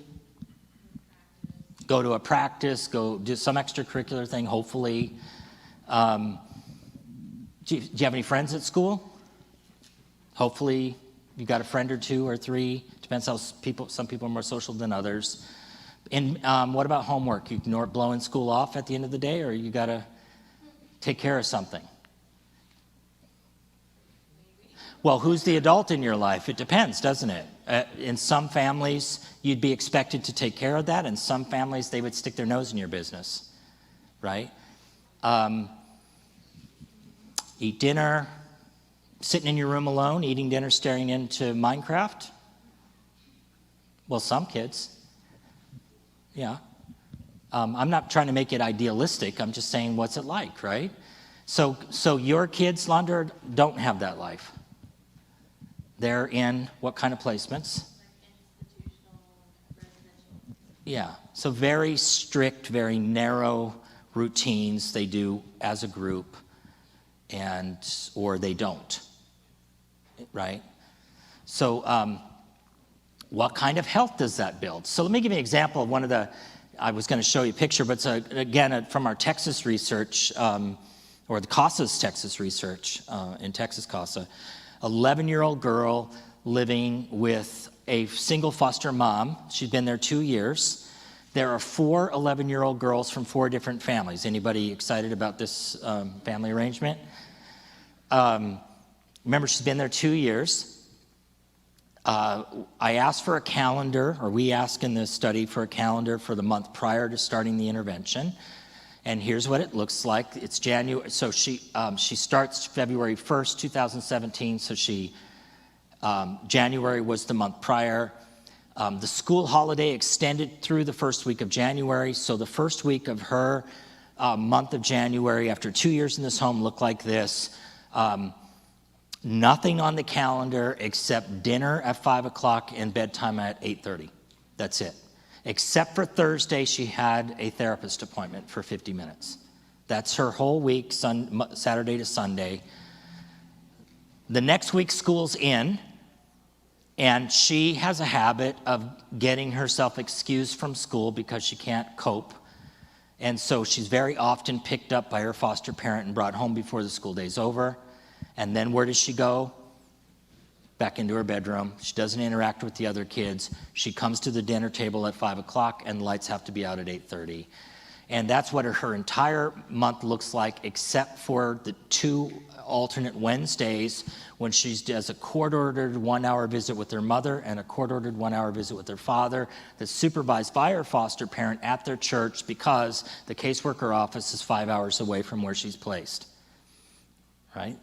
Go to a practice, go do some extracurricular thing, hopefully. Do you have any friends at school? Hopefully you got a friend or two or three. Depends how some people are more social than others. And what about homework? You ignore it blowing school off at the end of the day, or you got to take care of something? Well, who's the adult in your life? It depends, doesn't it? In some families, you'd be expected to take care of that. In some families, they would stick their nose in your business, right? Eat dinner, sitting in your room alone, eating dinner, staring into Minecraft? Well, some kids. Yeah. I'm not trying to make it idealistic. I'm just saying, what's it like, right? So your kids, Londa, don't have that life. They're in what kind of placements? Institutional, residential. Yeah. So very strict, very narrow routines they do as a group, or they don't, right? So what kind of health does that build? So let me give you an example of one of the, I was going to show you a picture, but it's again from our Texas research, or the CASA's Texas research in Texas CASA. 11-year-old girl living with a single foster mom. She's been there 2 years. There are 4 11-year-old girls from 4 different families. Anybody excited about this family arrangement? Remember, she's been there 2 years. I asked for a calendar, or we asked in this study for a calendar for the month prior to starting the intervention. And here's what it looks like. It's January, so she starts February 1st, 2017, so January was the month prior. The school holiday extended through the first week of January, so the first week of her month of January, after 2 years in this home, looked like this. Nothing on the calendar except dinner at 5 o'clock and bedtime at 8:30. That's it. Except for Thursday, she had a therapist appointment for 50 minutes. That's her whole week, Saturday to Sunday. The next week, school's in, and she has a habit of getting herself excused from school because she can't cope. And so she's very often picked up by her foster parent and brought home before the school day's over. And then where does she go? Back into her bedroom. She doesn't interact with the other kids. She comes to the dinner table at 5 o'clock, and lights have to be out at 8:30. And that's what her entire month looks like, except for the 2 alternate Wednesdays when she does a court-ordered 1-hour visit with her mother and a court-ordered 1-hour visit with her father that's supervised by her foster parent at their church, because the caseworker office is 5 hours away from where she's placed, right?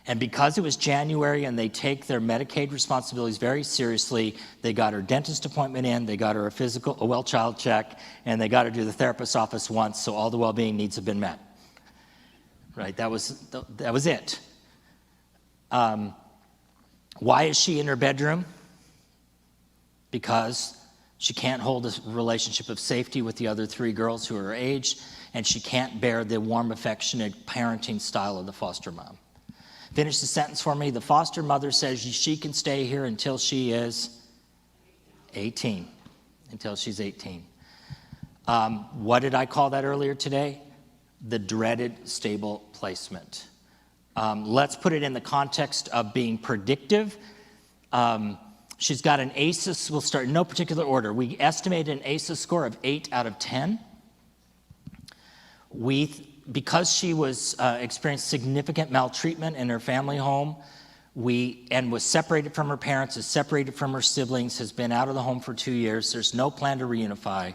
And because it was January and they take their Medicaid responsibilities very seriously, they got her dentist appointment in, they got her a well child check, and they got her to the therapist's office once, so all the well-being needs have been met. Right, that was it. Why is she in her bedroom? Because she can't hold a relationship of safety with the other 3 girls who are her age, and she can't bear the warm, affectionate parenting style of the foster mom. Finish the sentence for me. The foster mother says she can stay here until she is 18. Until she's 18. What did I call that earlier today? The dreaded stable placement. Let's put it in the context of being predictive. She's got an ACEs, we'll start in no particular order. We estimate an ACEs score of 8 out of 10. Because she experienced significant maltreatment in her family home, and was separated from her parents, is separated from her siblings, has been out of the home for 2 years, there's no plan to reunify.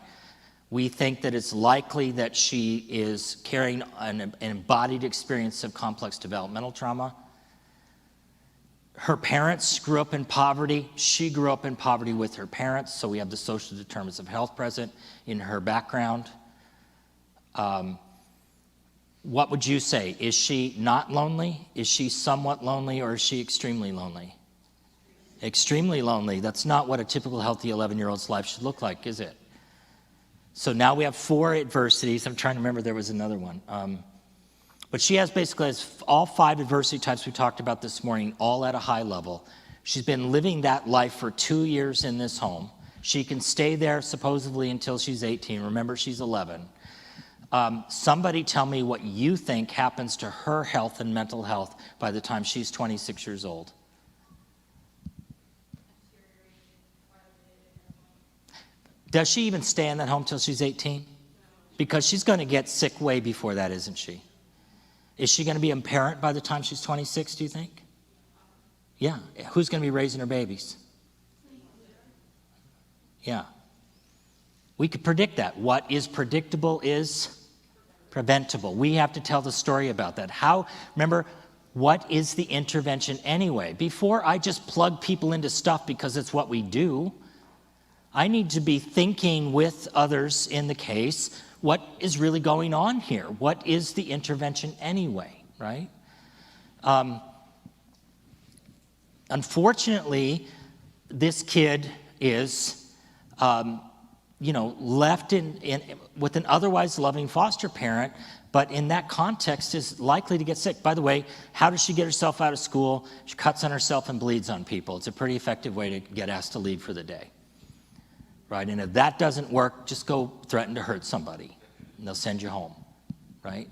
We think that it's likely that she is carrying an embodied experience of complex developmental trauma. Her parents grew up in poverty. She grew up in poverty with her parents, so we have the social determinants of health present in her background. What would you say? Is she not lonely? Is she somewhat lonely, or is she extremely lonely? Extremely lonely. That's not what a typical healthy 11-year-old's life should look like, is it? So now we have 4 adversities. I'm trying to remember, there was another one. But she has all 5 adversity types we talked about this morning, all at a high level. She's been living that life for 2 years in this home. She can stay there supposedly until she's 18. Remember, she's 11. Somebody tell me what you think happens to her health and mental health by the time she's 26 years old. Does she even stay in that home till she's 18? Because she's going to get sick way before that, isn't she? Is she going to be a parent by the time she's 26, do you think? Yeah. Who's going to be raising her babies? Yeah. We could predict that. What is predictable is preventable. We have to tell the story about that. Remember, what is the intervention anyway? Before I just plug people into stuff because it's what we do, I need to be thinking with others in the case, what is really going on here? What is the intervention anyway, right? Unfortunately, this kid is, left with an otherwise loving foster parent, but in that context is likely to get sick. By the way, how does she get herself out of school? She cuts on herself and bleeds on people. It's a pretty effective way to get asked to leave for the day, right? And if that doesn't work, just go threaten to hurt somebody, and they'll send you home, right?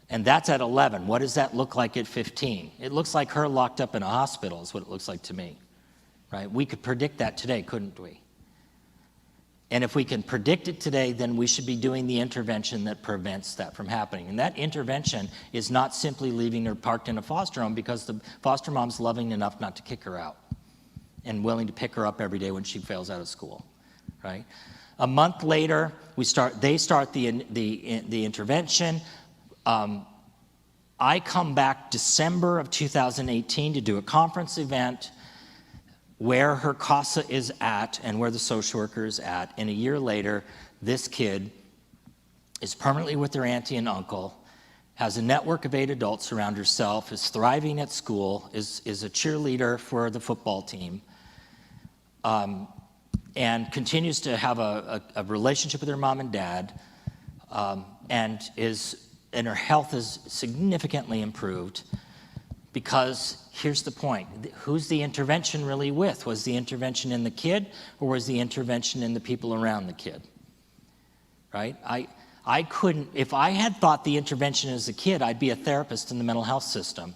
And that's at 11. What does that look like at 15? It looks like her locked up in a hospital is what it looks like to me, right? We could predict that today, couldn't we? And if we can predict it today, then we should be doing the intervention that prevents that from happening. And that intervention is not simply leaving her parked in a foster home because the foster mom's loving enough not to kick her out and willing to pick her up every day when she fails out of school, right? A month later, they start the intervention. I come back December of 2018 to do a conference event where her CASA is at and where the social worker is at. And a year later, this kid is permanently with her auntie and uncle, has a network of 8 adults around herself, is thriving at school, is a cheerleader for the football team, and continues to have a relationship with her mom and dad, and her health is significantly improved. Because here's the point, who's the intervention really with? Was the intervention in the kid, or was the intervention in the people around the kid, right? I couldn't, if I had thought the intervention as a kid, I'd be a therapist in the mental health system,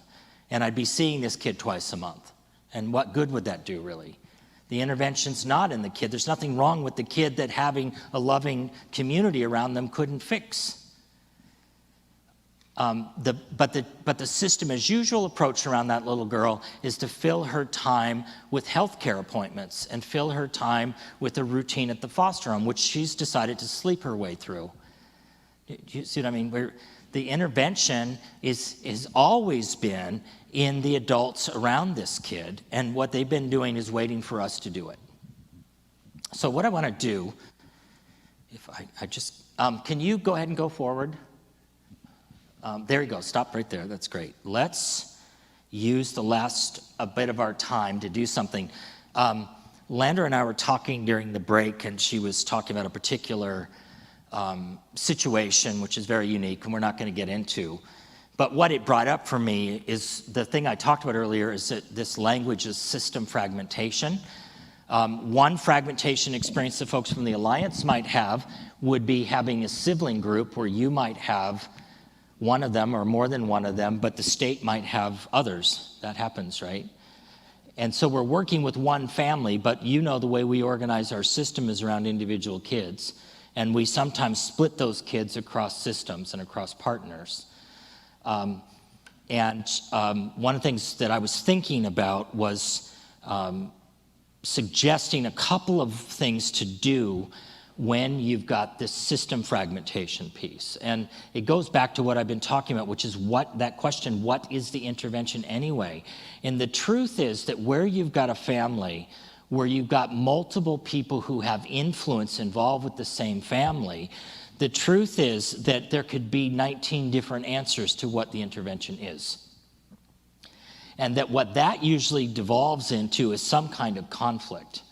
and I'd be seeing this kid twice a month. And what good would that do, really? The intervention's not in the kid. There's nothing wrong with the kid that having a loving community around them couldn't fix. But the system as usual approach around that little girl is to fill her time with healthcare appointments and fill her time with a routine at the foster home, which she's decided to sleep her way through. Do you see what I mean? Where the intervention is always been in the adults around this kid, and what they've been doing is waiting for us to do it. So what I want to do, if I just, can you go ahead and go forward? There you go, stop right there, that's great. Let's use the last bit of our time to do something. Lander and I were talking during the break, and she was talking about a particular situation, which is very unique, and we're not going to get into. But what it brought up for me is the thing I talked about earlier, is that this language is system fragmentation. One fragmentation experience that folks from the Alliance might have would be having a sibling group where you might have one of them or more than one of them, but the state might have others. That happens, right? And so we're working with one family, but you know the way we organize our system is around individual kids. And we sometimes split those kids across systems and across partners. One of the things that I was thinking about was suggesting a couple of things to do when you've got this system fragmentation piece. And it goes back to what I've been talking about, which is that question, what is the intervention anyway? And the truth is that where you've got a family, where you've got multiple people who have influence involved with the same family, the truth is that there could be 19 different answers to what the intervention is. And that what that usually devolves into is some kind of conflict.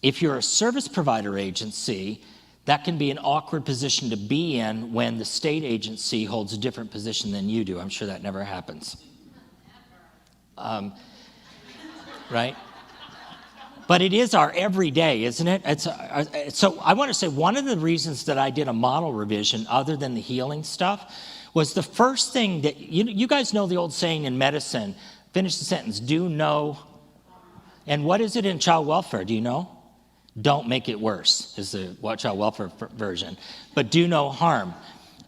If you're a service provider agency, that can be an awkward position to be in when the state agency holds a different position than you do. I'm sure that never happens. Right? But it is our everyday, isn't it? So I want to say one of the reasons that I did a model revision, other than the healing stuff, was the first thing that, you guys know the old saying in medicine, finish the sentence, do no, and what is it in child welfare, do you know? Don't make it worse, is the child welfare version, but do no harm.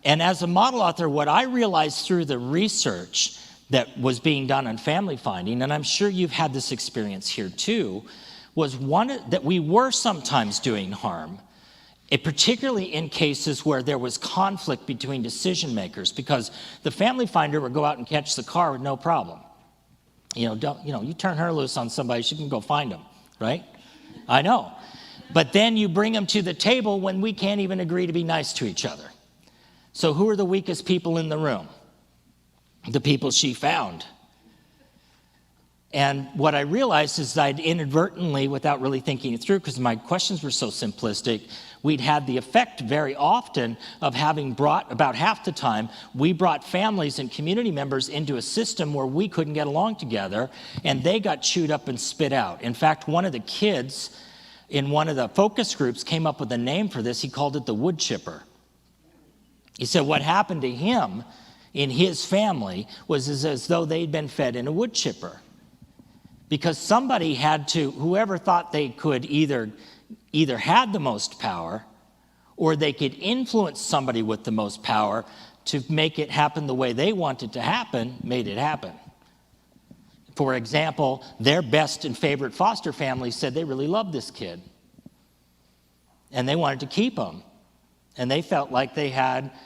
And as a model author, what I realized through the research that was being done on family finding, and I'm sure you've had this experience here too, was that we were sometimes doing harm. particularly in cases where there was conflict between decision makers, because the family finder would go out and catch the car with no problem. You turn her loose on somebody, she can go find them, right? I know. But then you bring them to the table when we can't even agree to be nice to each other. So who are the weakest people in the room? The people she found. And what I realized is I'd inadvertently, without really thinking it through, because my questions were so simplistic, we'd had the effect very often of having brought, about half the time, we brought families and community members into a system where we couldn't get along together, and they got chewed up and spit out. In fact, one of the kids in one of the focus groups came up with a name for this. He called it the wood chipper. He said what happened to him in his family was as though they'd been fed in a wood chipper. Because somebody had to, whoever thought they could either had the most power or they could influence somebody with the most power to make it happen the way they wanted to happen, made it happen. For example, their best and favorite foster family said they really loved this kid. And they wanted to keep him. And they felt like the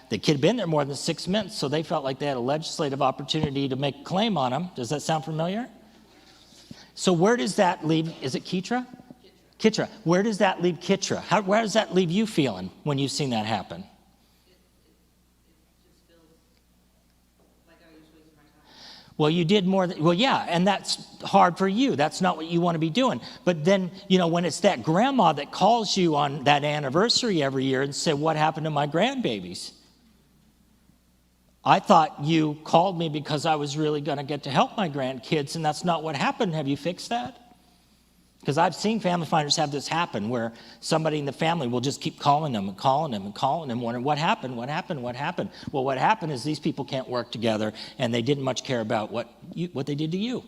kid had been there more than 6 months, so they felt like they had a legislative opportunity to make a claim on him. Does that sound familiar? So where does that leave, is it Kitra? Kitra. Where does that leave Kitra? Where does that leave you feeling when you've seen that happen? It just feels like I was wasting my time. Well, you did more than, well, yeah, and that's hard for you. That's not what you want to be doing. But then, when it's that grandma that calls you on that anniversary every year and say, what happened to my grandbabies? I thought you called me because I was really going to get to help my grandkids, and that's not what happened. Have you fixed that? Because I've seen family finders have this happen where somebody in the family will just keep calling them and calling them and calling them, wondering what happened, what happened, what happened. Well, what happened is these people can't work together, and they didn't much care about what they did to you.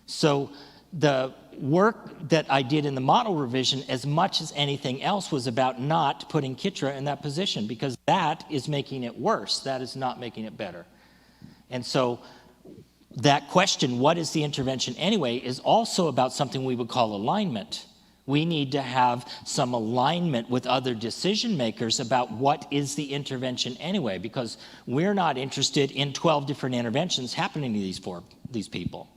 So the work that I did in the model revision, as much as anything else, was about not putting Kitra in that position, because that is making it worse. That is not making it better. And so that question, what is the intervention anyway, is also about something we would call alignment. We need to have some alignment with other decision makers about what is the intervention anyway, because we're not interested in 12 different interventions happening to these people.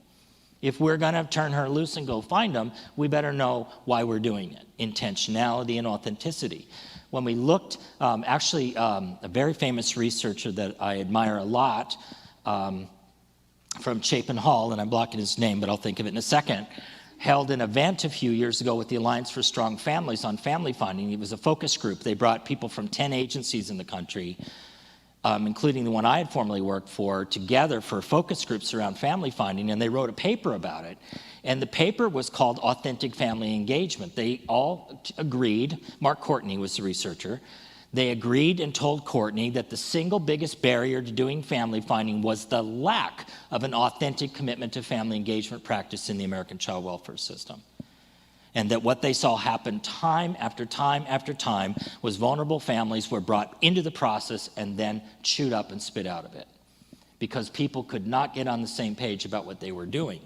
If we're going to turn her loose and go find them, we better know why we're doing it. Intentionality and authenticity. When we looked, a very famous researcher that I admire a lot, from Chapin Hall, and I'm blocking his name, but I'll think of it in a second, held an event a few years ago with the Alliance for Strong Families on family finding. It was a focus group. They brought people from 10 agencies in the country, including the one I had formerly worked for, together for focus groups around family finding, and they wrote a paper about it. And the paper was called Authentic Family Engagement. They all agreed, Mark Courtney was the researcher, they agreed and told Courtney that the single biggest barrier to doing family finding was the lack of an authentic commitment to family engagement practice in the American child welfare system. And that what they saw happen time after time after time was vulnerable families were brought into the process and then chewed up and spit out of it, because people could not get on the same page about what they were doing.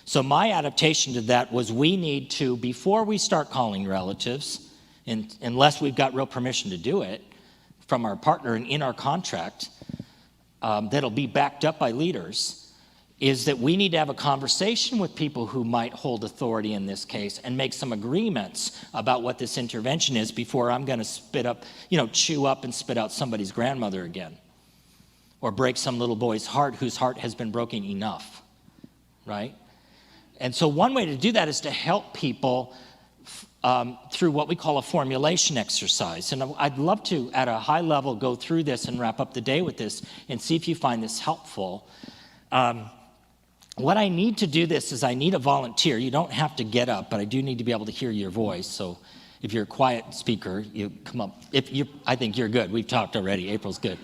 So my adaptation to that was we need to, before we start calling relatives, unless we've got real permission to do it from our partner and in our contract, that'll be backed up by leaders, is that we need to have a conversation with people who might hold authority in this case and make some agreements about what this intervention is before I'm going to chew up and spit out somebody's grandmother again, or break some little boy's heart whose heart has been broken enough, right? And so one way to do that is to help people through what we call a formulation exercise. And I'd love to, at a high level, go through this and wrap up the day with this and see if you find this helpful. What I need to do this is I need a volunteer. You don't have to get up, but I do need to be able to hear your voice. So if you're a quiet speaker, you come up. I think you're good. We've talked already. April's good.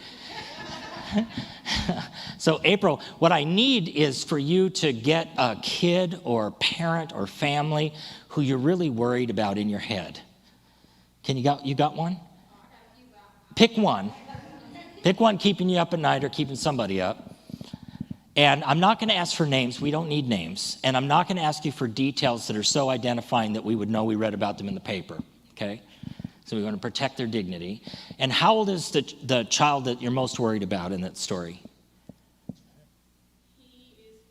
So April, what I need is for you to get a kid or parent or family who you're really worried about in your head. You got one? Pick one. Pick one keeping you up at night or keeping somebody up. And I'm not going to ask for names. We don't need names. And I'm not going to ask you for details that are so identifying that we would know we read about them in the paper, okay? So we want to protect their dignity. And how old is the child that you're most worried about in that story? He is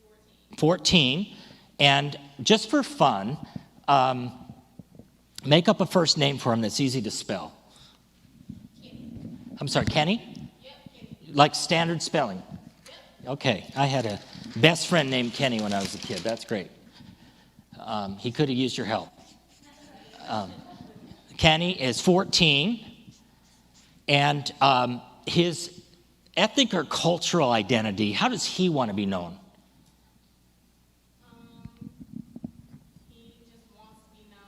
14. 14. And just for fun, make up a first name for him that's easy to spell. Kenny. I'm sorry, Kenny? Yep, Kenny. Like standard spelling? Yep. Okay, I had a best friend named Kenny when I was a kid. That's great. He could have used your help. Kenny is 14, and his ethnic or cultural identity, how does he want to be known? He just wants to be known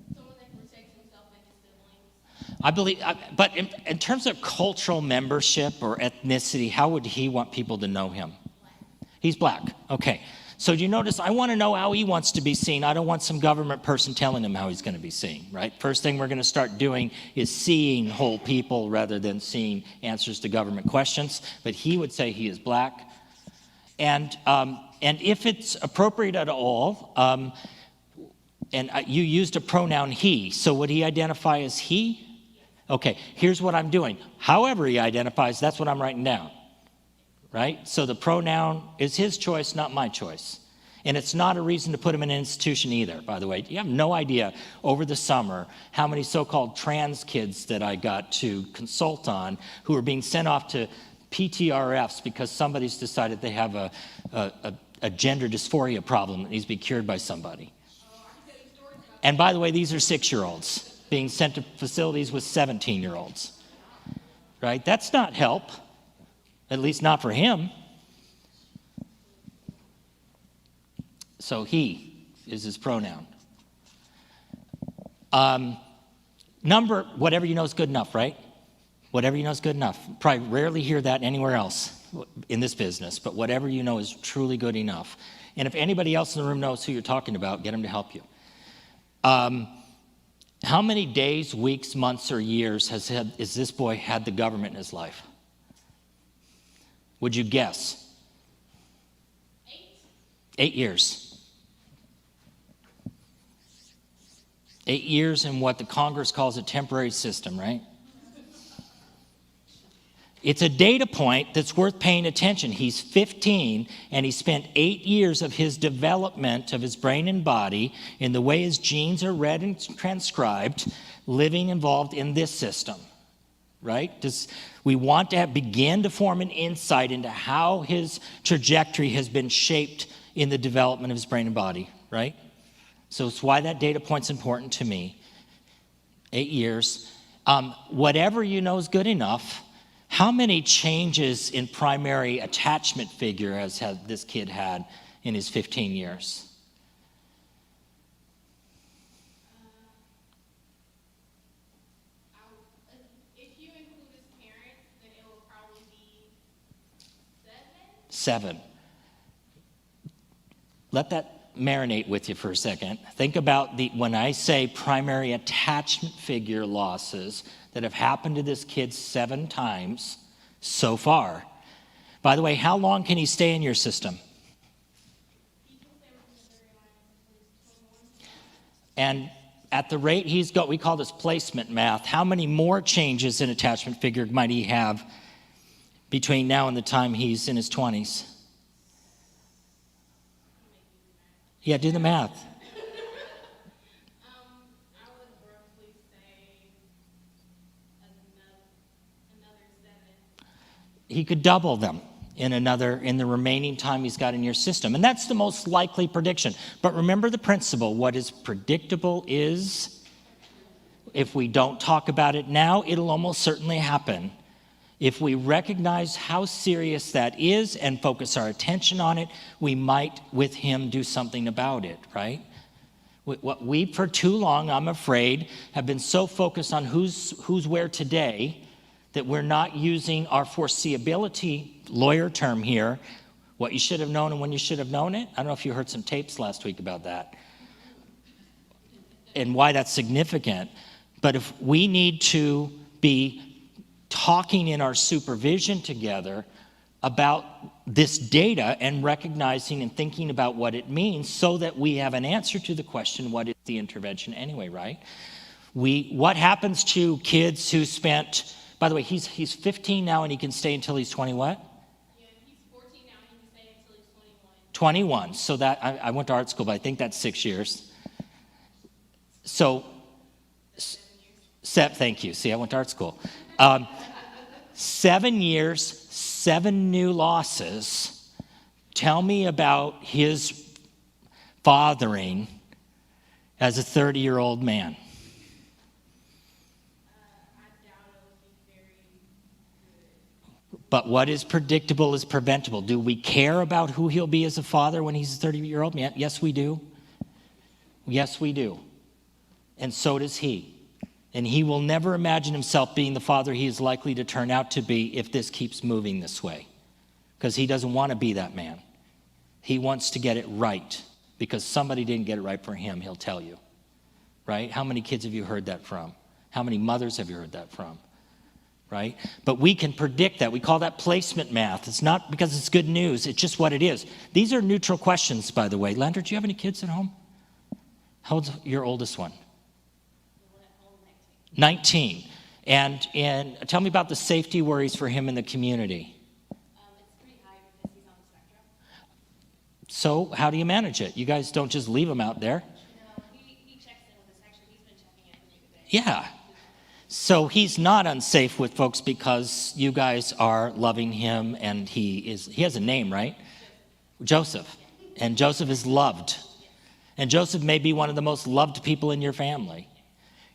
as someone that protects himself and his siblings. I believe, but in terms of cultural membership or ethnicity, how would he want people to know him? He's black. Okay. So do you notice, I want to know how he wants to be seen. I don't want some government person telling him how he's going to be seen, right? First thing we're going to start doing is seeing whole people rather than seeing answers to government questions. But he would say he is black. And if it's appropriate at all, and you used a pronoun he, so would he identify as he? Okay, here's what I'm doing. However he identifies, that's what I'm writing down. Right? So the pronoun is his choice, not my choice. And it's not a reason to put him in an institution either, by the way. You have no idea over the summer how many so-called trans kids that I got to consult on who are being sent off to PTRFs because somebody's decided they have a gender dysphoria problem that needs to be cured by somebody. And by the way, these are 6-year-olds being sent to facilities with 17-year-olds. Right? That's not help. At least not for him. So he is his pronoun. Whatever you know is good enough, right? Whatever you know is good enough. Probably rarely hear that anywhere else in this business, but whatever you know is truly good enough. And if anybody else in the room knows who you're talking about, get them to help you. How many days, weeks, months, or years has this boy had the government in his life? Would you guess? 8 years. 8 years in what the Congress calls a temporary system, right? It's a data point that's worth paying attention. He's 15, and he spent 8 years of his development of his brain and body in the way his genes are read and transcribed, living involved in this system. Right? We want to begin to form an insight into how his trajectory has been shaped in the development of his brain and body, right? So it's why that data point's important to me. 8 years. Whatever you know is good enough. How many changes in primary attachment figure has this kid had in his 15 years? Seven. Let that marinate with you for a second. Think about when I say primary attachment figure losses that have happened to this kid 7 times so far. By the way, how long can he stay in your system? And at the rate he's got, we call this placement math, how many more changes in attachment figure might he have between now and the time he's in his 20s? Yeah, do the math. I would roughly say another 7. He could double them in the remaining time he's got in your system. And that's the most likely prediction. But remember the principle, what is predictable is, if we don't talk about it now, it'll almost certainly happen. If we recognize how serious that is and focus our attention on it, we might, with him, do something about it, right? What we, for too long, I'm afraid, have been so focused on who's where today that we're not using our foreseeability, lawyer term here, what you should have known and when you should have known it. I don't know if you heard some tapes last week about that and why that's significant. But if we need to be talking in our supervision together about this data and recognizing and thinking about what it means so that we have an answer to the question, what is the intervention anyway, right? What happens to kids who spent, by the way, he's 15 now and he can stay until he's 20 what? Yeah, he's 14 now, he can stay until he's 21. 21. So that, I went to art school, but I think that's 6 years. So, thank you. See, I went to art school. 7 years, 7 new losses. Tell me about his fathering as a 30-year-old man. I doubt it would be very good. But what is predictable is preventable. Do we care about who he'll be as a father when he's a 30-year-old man? Yes, we do. Yes, we do. And so does he. And he will never imagine himself being the father he is likely to turn out to be if this keeps moving this way. Because he doesn't want to be that man. He wants to get it right. Because somebody didn't get it right for him, he'll tell you. Right? How many kids have you heard that from? How many mothers have you heard that from? Right? But we can predict that. We call that placement math. It's not because it's good news. It's just what it is. These are neutral questions, by the way. Lander, do you have any kids at home? How old's your oldest one? 19. And tell me about the safety worries for him in the community. It's pretty high because he's on the spectrum. So how do you manage it? You guys don't just leave him out there. No, he checks in with us. Actually, he's been checking in with me today. Yeah. So he's not unsafe with folks because you guys are loving him and he has a name, right? Joseph. And Joseph is loved. And Joseph may be one of the most loved people in your family.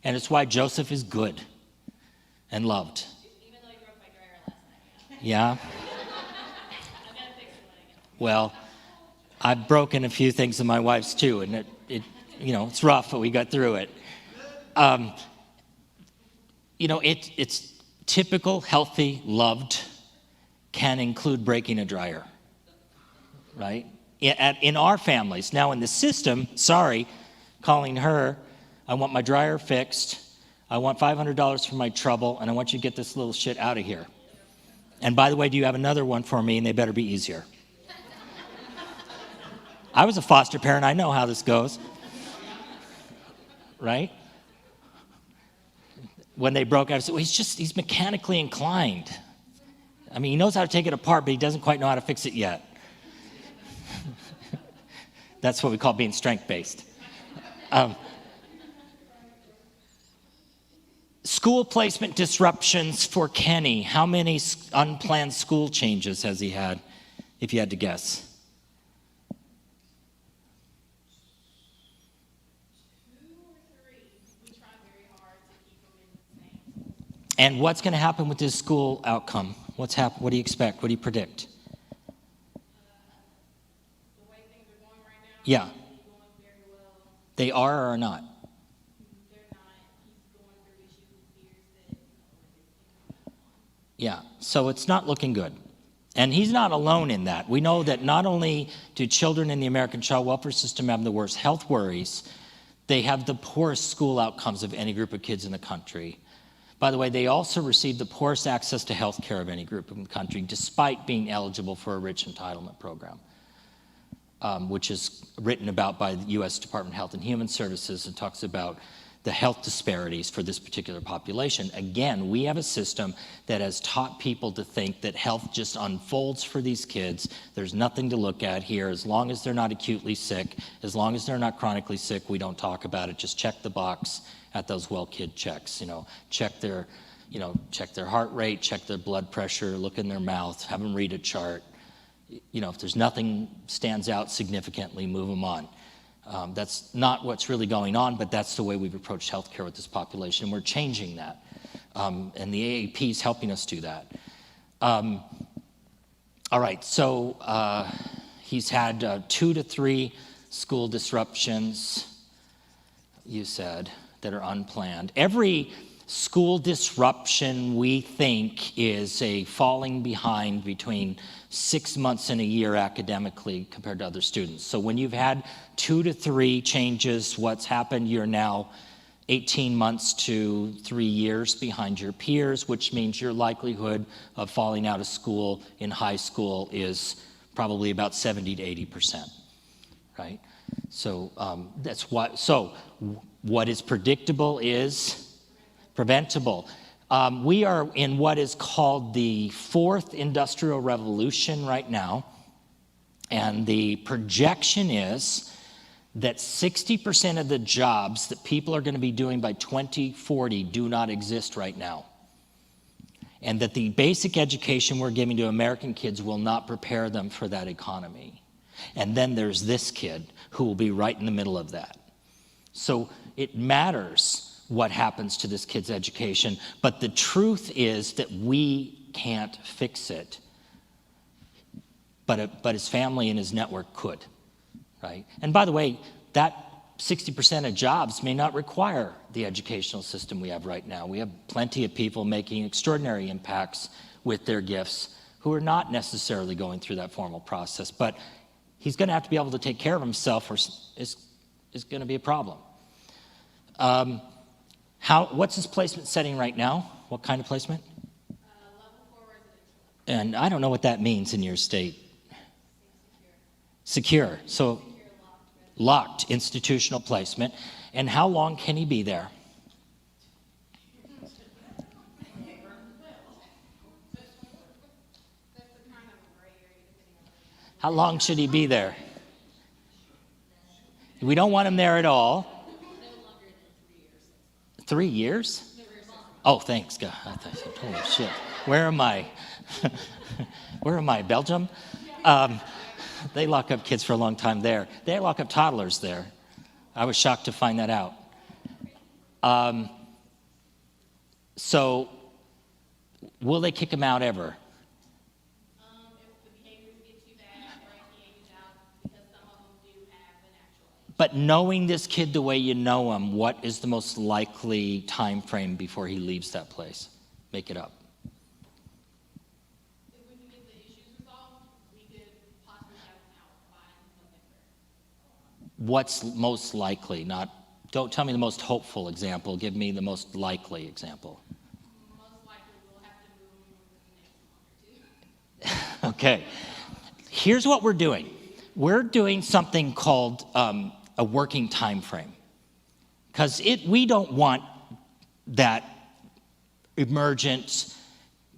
And it's why Joseph is good and loved. Even though he broke my dryer last night. Yeah? I'm gonna fix it when I get home. Well, I've broken a few things in my wife's too, and it's rough, but we got through it. It's typical, healthy, loved can include breaking a dryer, right? In our families. Now in the system, calling her, I want my dryer fixed, I want $500 for my trouble, and I want you to get this little shit out of here. And by the way, do you have another one for me, and they better be easier. I was a foster parent, I know how this goes. Right? When they broke out, I said, well, he's mechanically inclined. I mean, he knows how to take it apart, but he doesn't quite know how to fix it yet. That's what we call being strength-based. School placement disruptions for Kenny. How many unplanned school changes has he had, if you had to guess? 2 or 3. We try very hard to keep him in the same. And what's going to happen with his school outcome? What do you expect? What do you predict? The way things are going right now, Yeah. he's going very well. They are or are not? They're not. He's going through issues with fears that Yeah, so it's not looking good. And he's not alone in that. We know that not only do children in the American child welfare system have the worst health worries, they have the poorest school outcomes of any group of kids in the country. By the way, they also receive the poorest access to health care of any group in the country, despite being eligible for a rich entitlement program, which is written about by the U.S. Department of Health and Human Services and talks about the health disparities for this particular population. Again, we have a system that has taught people to think that health just unfolds for these kids. There's nothing to look at here. As long as they're not acutely sick, as long as they're not chronically sick, we don't talk about it. Just check the box at those well kid checks. Check their heart rate, check their blood pressure, look in their mouth, have them read a chart. If there's nothing stands out significantly, move them on. That's not what's really going on, but that's the way we've approached healthcare with this population. We're changing that. And the AAP is helping us do that. All right, so he's had 2 to 3 school disruptions, you said, that are unplanned. Every school disruption, we think, is a falling behind between 6 months and a year academically compared to other students. So when you've had 2 to 3 changes, what's happened, you're now 18 months to 3 years behind your peers, which means your likelihood of falling out of school in high school is probably about 70 to 80%, right? So that's what. So what is predictable is preventable. We are in what is called the fourth industrial revolution right now, and the projection is that 60% of the jobs that people are going to be doing by 2040 do not exist right now. And that the basic education we're giving to American kids will not prepare them for that economy. And then there's this kid who will be right in the middle of that. So it matters what happens to this kid's education, but the truth is that we can't fix it. But his family and his network could. Right? And by the way, that 60% of jobs may not require the educational system we have right now. We have plenty of people making extraordinary impacts with their gifts who are not necessarily going through that formal process. But he's going to have to be able to take care of himself, or is going to be a problem. What's his placement setting right now? What kind of placement? Level 4 residential. And I don't know what that means in your state. Secure. So locked institutional placement. And how long can he be there? That's a kind of a gray area depending on How long should he be there? We don't want him there at all. no longer than 3 3 years. years? No, we're small. Oh, thanks, God. I thought, holy shit. Where am I? Where am I? Belgium? They lock up kids for a long time there. They lock up toddlers there. I was shocked to find that out. So, will they kick him out ever? If the behaviors get too bad, or if he ages out, because some of them do have an actual age. But knowing this kid the way you know him, what is the most likely time frame before he leaves that place? Make it up. If we can get the issues resolved, we could possibly have him out by November. What's most likely? Don't tell me the most hopeful example. Give me the most likely example. Most likely we'll have to move him within the next month or two. Okay. Here's what we're doing. We're doing something called a working time frame. Because we don't want that emergent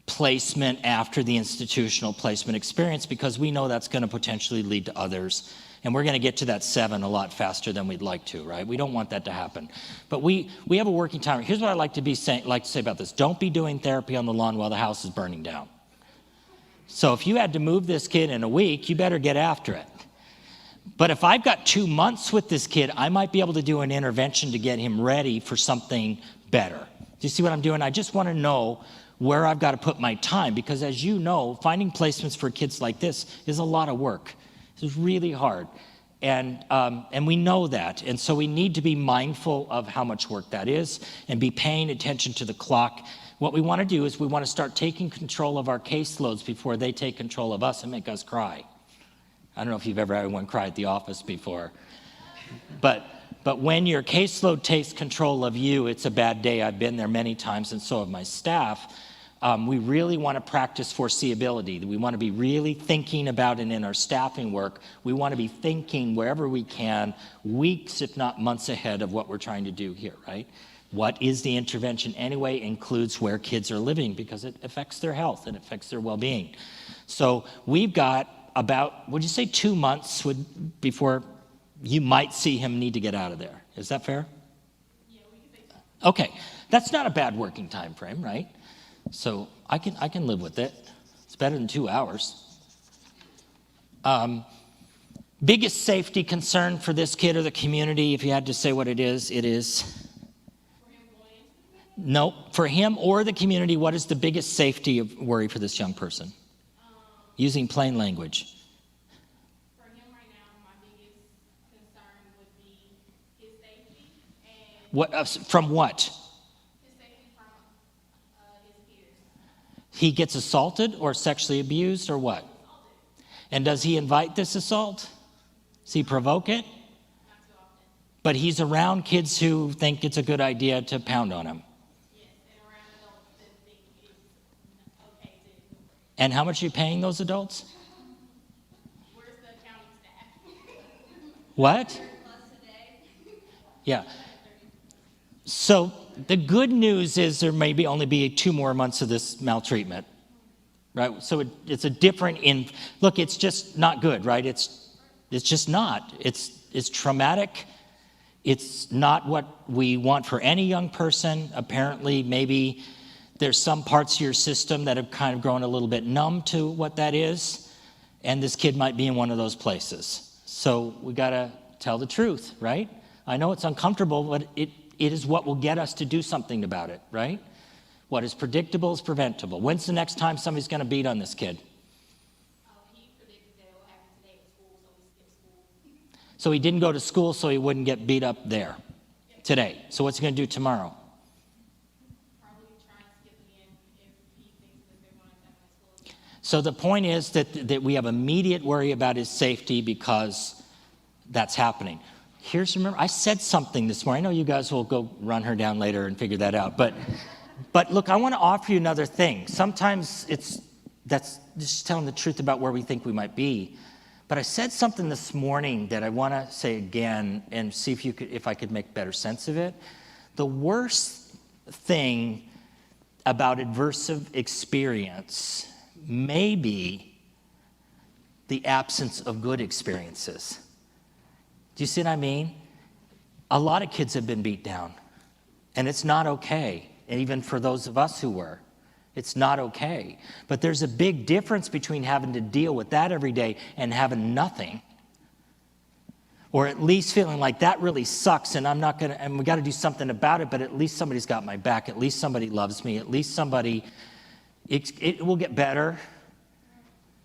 placement after the institutional placement experience, because we know that's going to potentially lead to others. And we're going to get to that 7 a lot faster than we'd like to, right? We don't want that to happen. But we have a working time. Here's what I like to say about this. Don't be doing therapy on the lawn while the house is burning down. So if you had to move this kid in a week, you better get after it. But if I've got 2 months with this kid, I might be able to do an intervention to get him ready for something better. Do you see what I'm doing? I just want to know where I've got to put my time, because as you know, finding placements for kids like this is a lot of work. It's really hard. And we know that. And so we need to be mindful of how much work that is and be paying attention to the clock. What we want to do is we want to start taking control of our caseloads before they take control of us and make us cry. I don't know if you've ever had anyone cry at the office before. But when your caseload takes control of you, it's a bad day. I've been there many times, and so have my staff. We really want to practice foreseeability. We want to be really thinking about it in our staffing work. We want to be thinking wherever we can, weeks, if not months ahead of what we're trying to do here, right? What is the intervention anyway includes where kids are living, because it affects their health and affects their well-being. So we've got about, would you say 2 months before you might see him need to get out of there. Is that fair? Yeah, we can say so. Okay, that's not a bad working time frame, right? So I can live with it. It's better than 2 hours. Biggest safety concern for this kid or the community, if you had to say what it is, no, for him or the community, what is the biggest safety worry for this young person? Using plain language. For him right now, my biggest concern would be his safety and From what? his safety from his peers. He gets assaulted or sexually abused or what? And does he invite this assault? Does he provoke it? Not too often. But he's around kids who think it's a good idea to pound on him. Yes, and around adults that think it's okay to ignore it. And how much are you paying those adults? Where's the accounting staff? What? Plus today. Yeah. So the good news is there may only be 2 more months of this maltreatment, right? So it's a different look, it's just not good, right? It's just not. It's traumatic. It's not what we want for any young person. Apparently, maybe there's some parts of your system that have kind of grown a little bit numb to what that is, and this kid might be in one of those places. So we got to tell the truth, right? I know it's uncomfortable, but it is what will get us to do something about it, right? What is predictable is preventable. When's the next time somebody's going to beat on this kid? He predicted that it would happen today at school, so he skipped school. So he didn't go to school so he wouldn't get beat up there today. So what's he going to do tomorrow? Probably try and skip again if he thinks that they're going to have at school again. So the point is that we have immediate worry about his safety because that's happening. Remember, I said something this morning. I know you guys will go run her down later and figure that out. But look, I want to offer you another thing. Sometimes that's just telling the truth about where we think we might be. But I said something this morning that I want to say again and see if I could make better sense of it. The worst thing about adversive experience may be the absence of good experiences. Do you see what I mean? A lot of kids have been beat down, and it's not okay. And even for those of us who were, it's not okay. But there's a big difference between having to deal with that every day and having nothing, or at least feeling like that really sucks, and we got to do something about it. But at least somebody's got my back. At least somebody loves me. At least somebody. It will get better.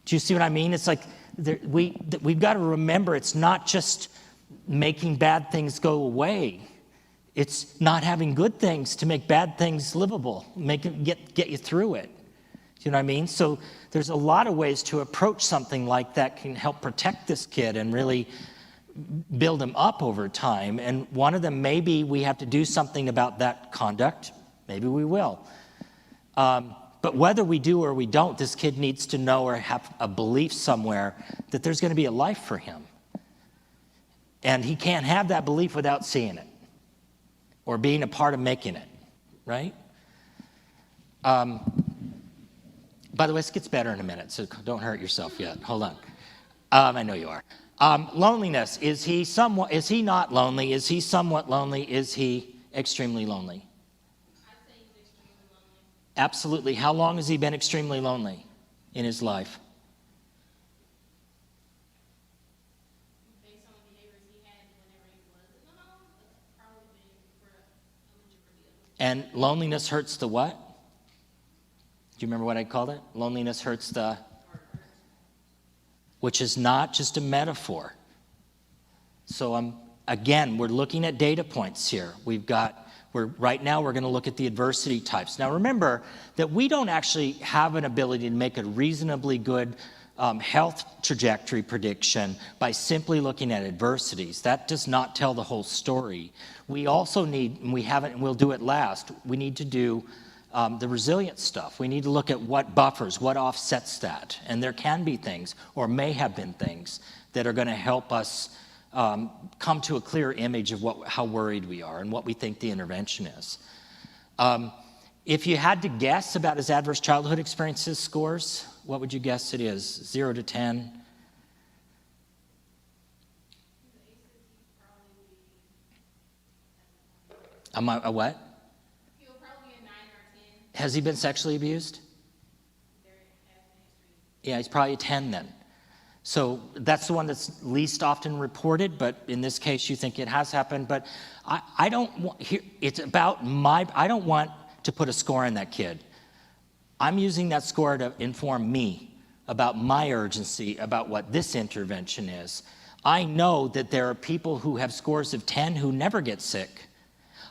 Do you see what I mean? It's like we've got to remember it's not just making bad things go away. It's not having good things to make bad things livable, get you through it. Do you know what I mean? So there's a lot of ways to approach something like that can help protect this kid and really build him up over time. And one of them, maybe we have to do something about that conduct. Maybe we will. But whether we do or we don't, this kid needs to know or have a belief somewhere that there's going to be a life for him. And he can't have that belief without seeing it or being a part of making it, right? By the way, this gets better in a minute, so don't hurt yourself yet. Hold on. I know you are. Loneliness. Is he not lonely? Is he somewhat lonely? Is he extremely lonely? I'd say he's extremely lonely. Absolutely. How long has he been extremely lonely in his life? Based on the behaviors he had whenever he was in the home, it's probably been for a majority of it. And loneliness hurts the what? Do you remember what I called it? Loneliness hurts the, which is not just a metaphor. So again, we're looking at data points here. Right now we're going to look at the adversity types. Now remember that we don't actually have an ability to make a reasonably good health trajectory prediction by simply looking at adversities. That does not tell the whole story. We also need, and we haven't, and we'll do it last, we need to do the resilience stuff. We need to look at what buffers, what offsets that. And there can be things, or may have been things, that are going to help us come to a clear image of how worried we are and what we think the intervention is. If you had to guess about his adverse childhood experiences scores, what would you guess it is? 0 to 10? A what? He'll probably be a 9 or 10. Has he been sexually abused? There has been history. Yeah, he's probably a 10 then. So that's the one that's least often reported, but in this case you think it has happened. But I don't want, I don't want to put a score on that kid. I'm using that score to inform me about my urgency about what this intervention is. I know that there are people who have scores of 10 who never get sick.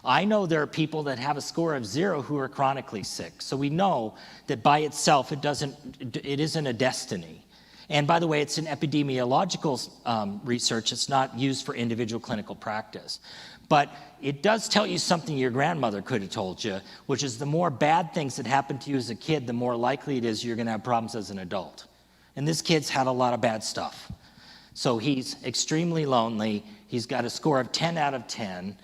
I know there are people that have a score of 0 who are chronically sick. So we know that by itself it isn't a destiny. And by the way, it's an epidemiological research. It's not used for individual clinical practice. But it does tell you something your grandmother could have told you, which is the more bad things that happen to you as a kid, the more likely it is you're going to have problems as an adult. And this kid's had a lot of bad stuff. So he's extremely lonely. He's got a score of 10 out of 10.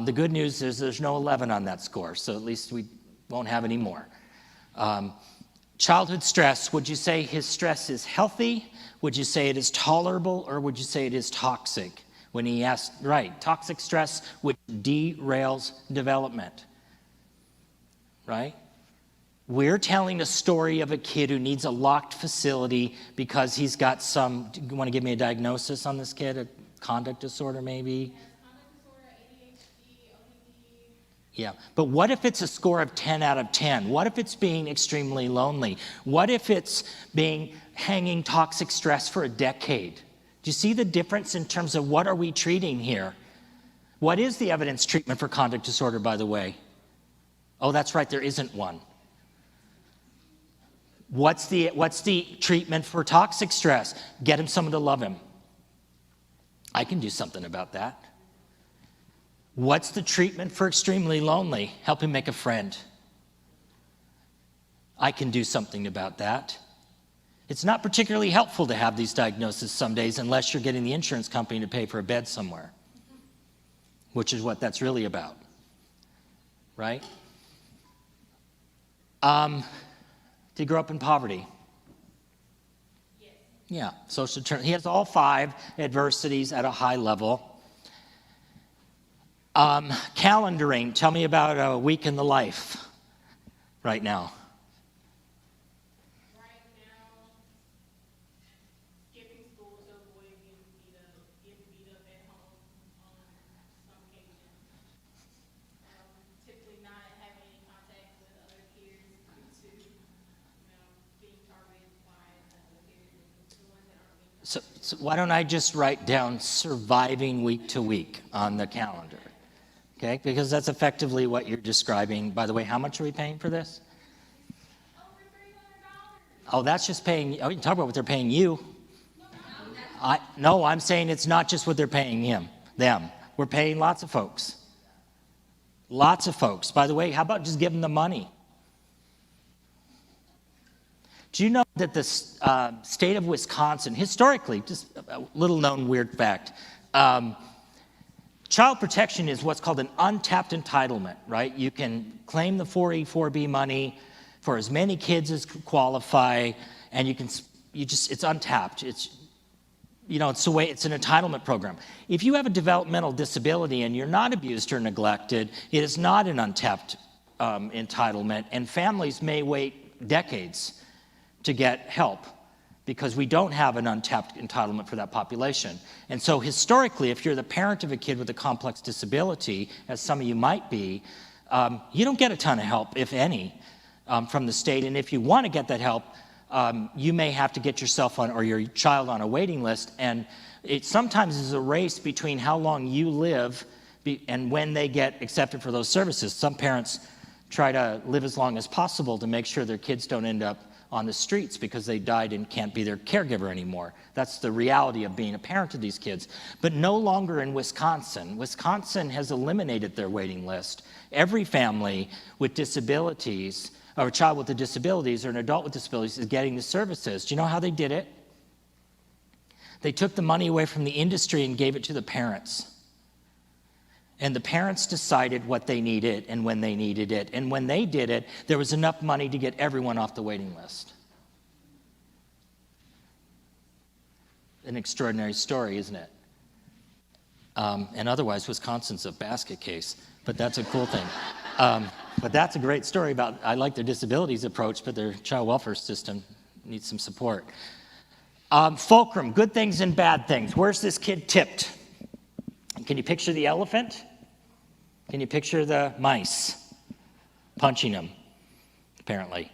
The good news is there's no 11 on that score, so at least we won't have any more. Childhood stress, would you say his stress is healthy? Would you say it is tolerable? Or would you say it is toxic? When he asked, right, toxic stress, which derails development, right? We're telling a story of a kid who needs a locked facility because he's got some, do you want to give me a diagnosis on this kid? A conduct disorder maybe? Conduct disorder, ADHD, ODD. Yeah, but what if it's a score of 10 out of 10? What if it's being extremely lonely? What if it's being hanging toxic stress for a decade? Do you see the difference in terms of what are we treating here? What is the evidence treatment for conduct disorder, by the way? Oh, that's right, there isn't one. What's the treatment for toxic stress? Get him someone to love him. I can do something about that. What's the treatment for extremely lonely? Help him make a friend. I can do something about that. It's not particularly helpful to have these diagnoses some days unless you're getting the insurance company to pay for a bed somewhere, which is what that's really about, right? Did he grow up in poverty? Yes. Yeah, social determinants. He has all 5 adversities at a high level. Calendaring, tell me about a week in the life right now. Right now, skipping school to avoid getting beat up at home on some occasions. Typically not having any contact with other peers due to, being targeted by other peers, the ones that aren't being. So why don't I just write down surviving week to week on the calendar? Okay, because that's effectively what you're describing. By the way, how much are we paying for this? Over $300. Oh, that's just paying, oh, you can talk about what they're paying you. No, I'm saying it's not just what they're paying them. We're paying lots of folks. Lots of folks. By the way, how about just give them the money? Do you know that the state of Wisconsin, historically, just a little known weird fact, child protection is what's called an untapped entitlement, right? You can claim the 4E4B money for as many kids as qualify, and it's untapped. It's the way, it's an entitlement program. If you have a developmental disability and you're not abused or neglected, it is not an untapped entitlement, and families may wait decades to get help because we don't have an untapped entitlement for that population. And so historically, if you're the parent of a kid with a complex disability, as some of you might be, you don't get a ton of help, if any, from the state. And if you want to get that help, you may have to get yourself on or your child on a waiting list. And it sometimes is a race between how long you live and when they get accepted for those services. Some parents try to live as long as possible to make sure their kids don't end up on the streets because they died and can't be their caregiver anymore. That's the reality of being a parent to these kids. But no longer in Wisconsin. Wisconsin has eliminated their waiting list. Every family with disabilities, or a child with disabilities, or an adult with disabilities is getting the services. Do you know how they did it? They took the money away from the industry and gave it to the parents. And the parents decided what they needed and when they needed it. And when they did it, there was enough money to get everyone off the waiting list. An extraordinary story, isn't it? And otherwise, Wisconsin's a basket case, but that's a cool thing. But that's a great story about, I like their disabilities approach, but their child welfare system needs some support. Fulcrum, good things and bad things. Where's this kid tipped? Can you picture the elephant? Can you picture the mice punching him, apparently?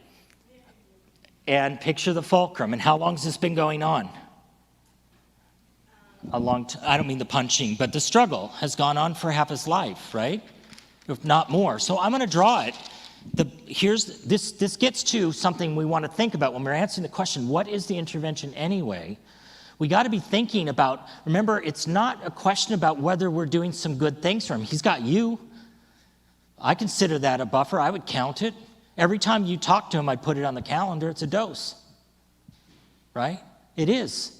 And picture the fulcrum. And how long has this been going on? A long time. I don't mean the punching, but the struggle has gone on for half his life, right? If not more. So I'm going to draw it. This gets to something we want to think about when we're answering the question, what is the intervention anyway? We got to be thinking about, remember, it's not a question about whether we're doing some good things for him. He's got you. I consider that a buffer. I would count it. Every time you talk to him, I'd put it on the calendar. It's a dose, right? It is.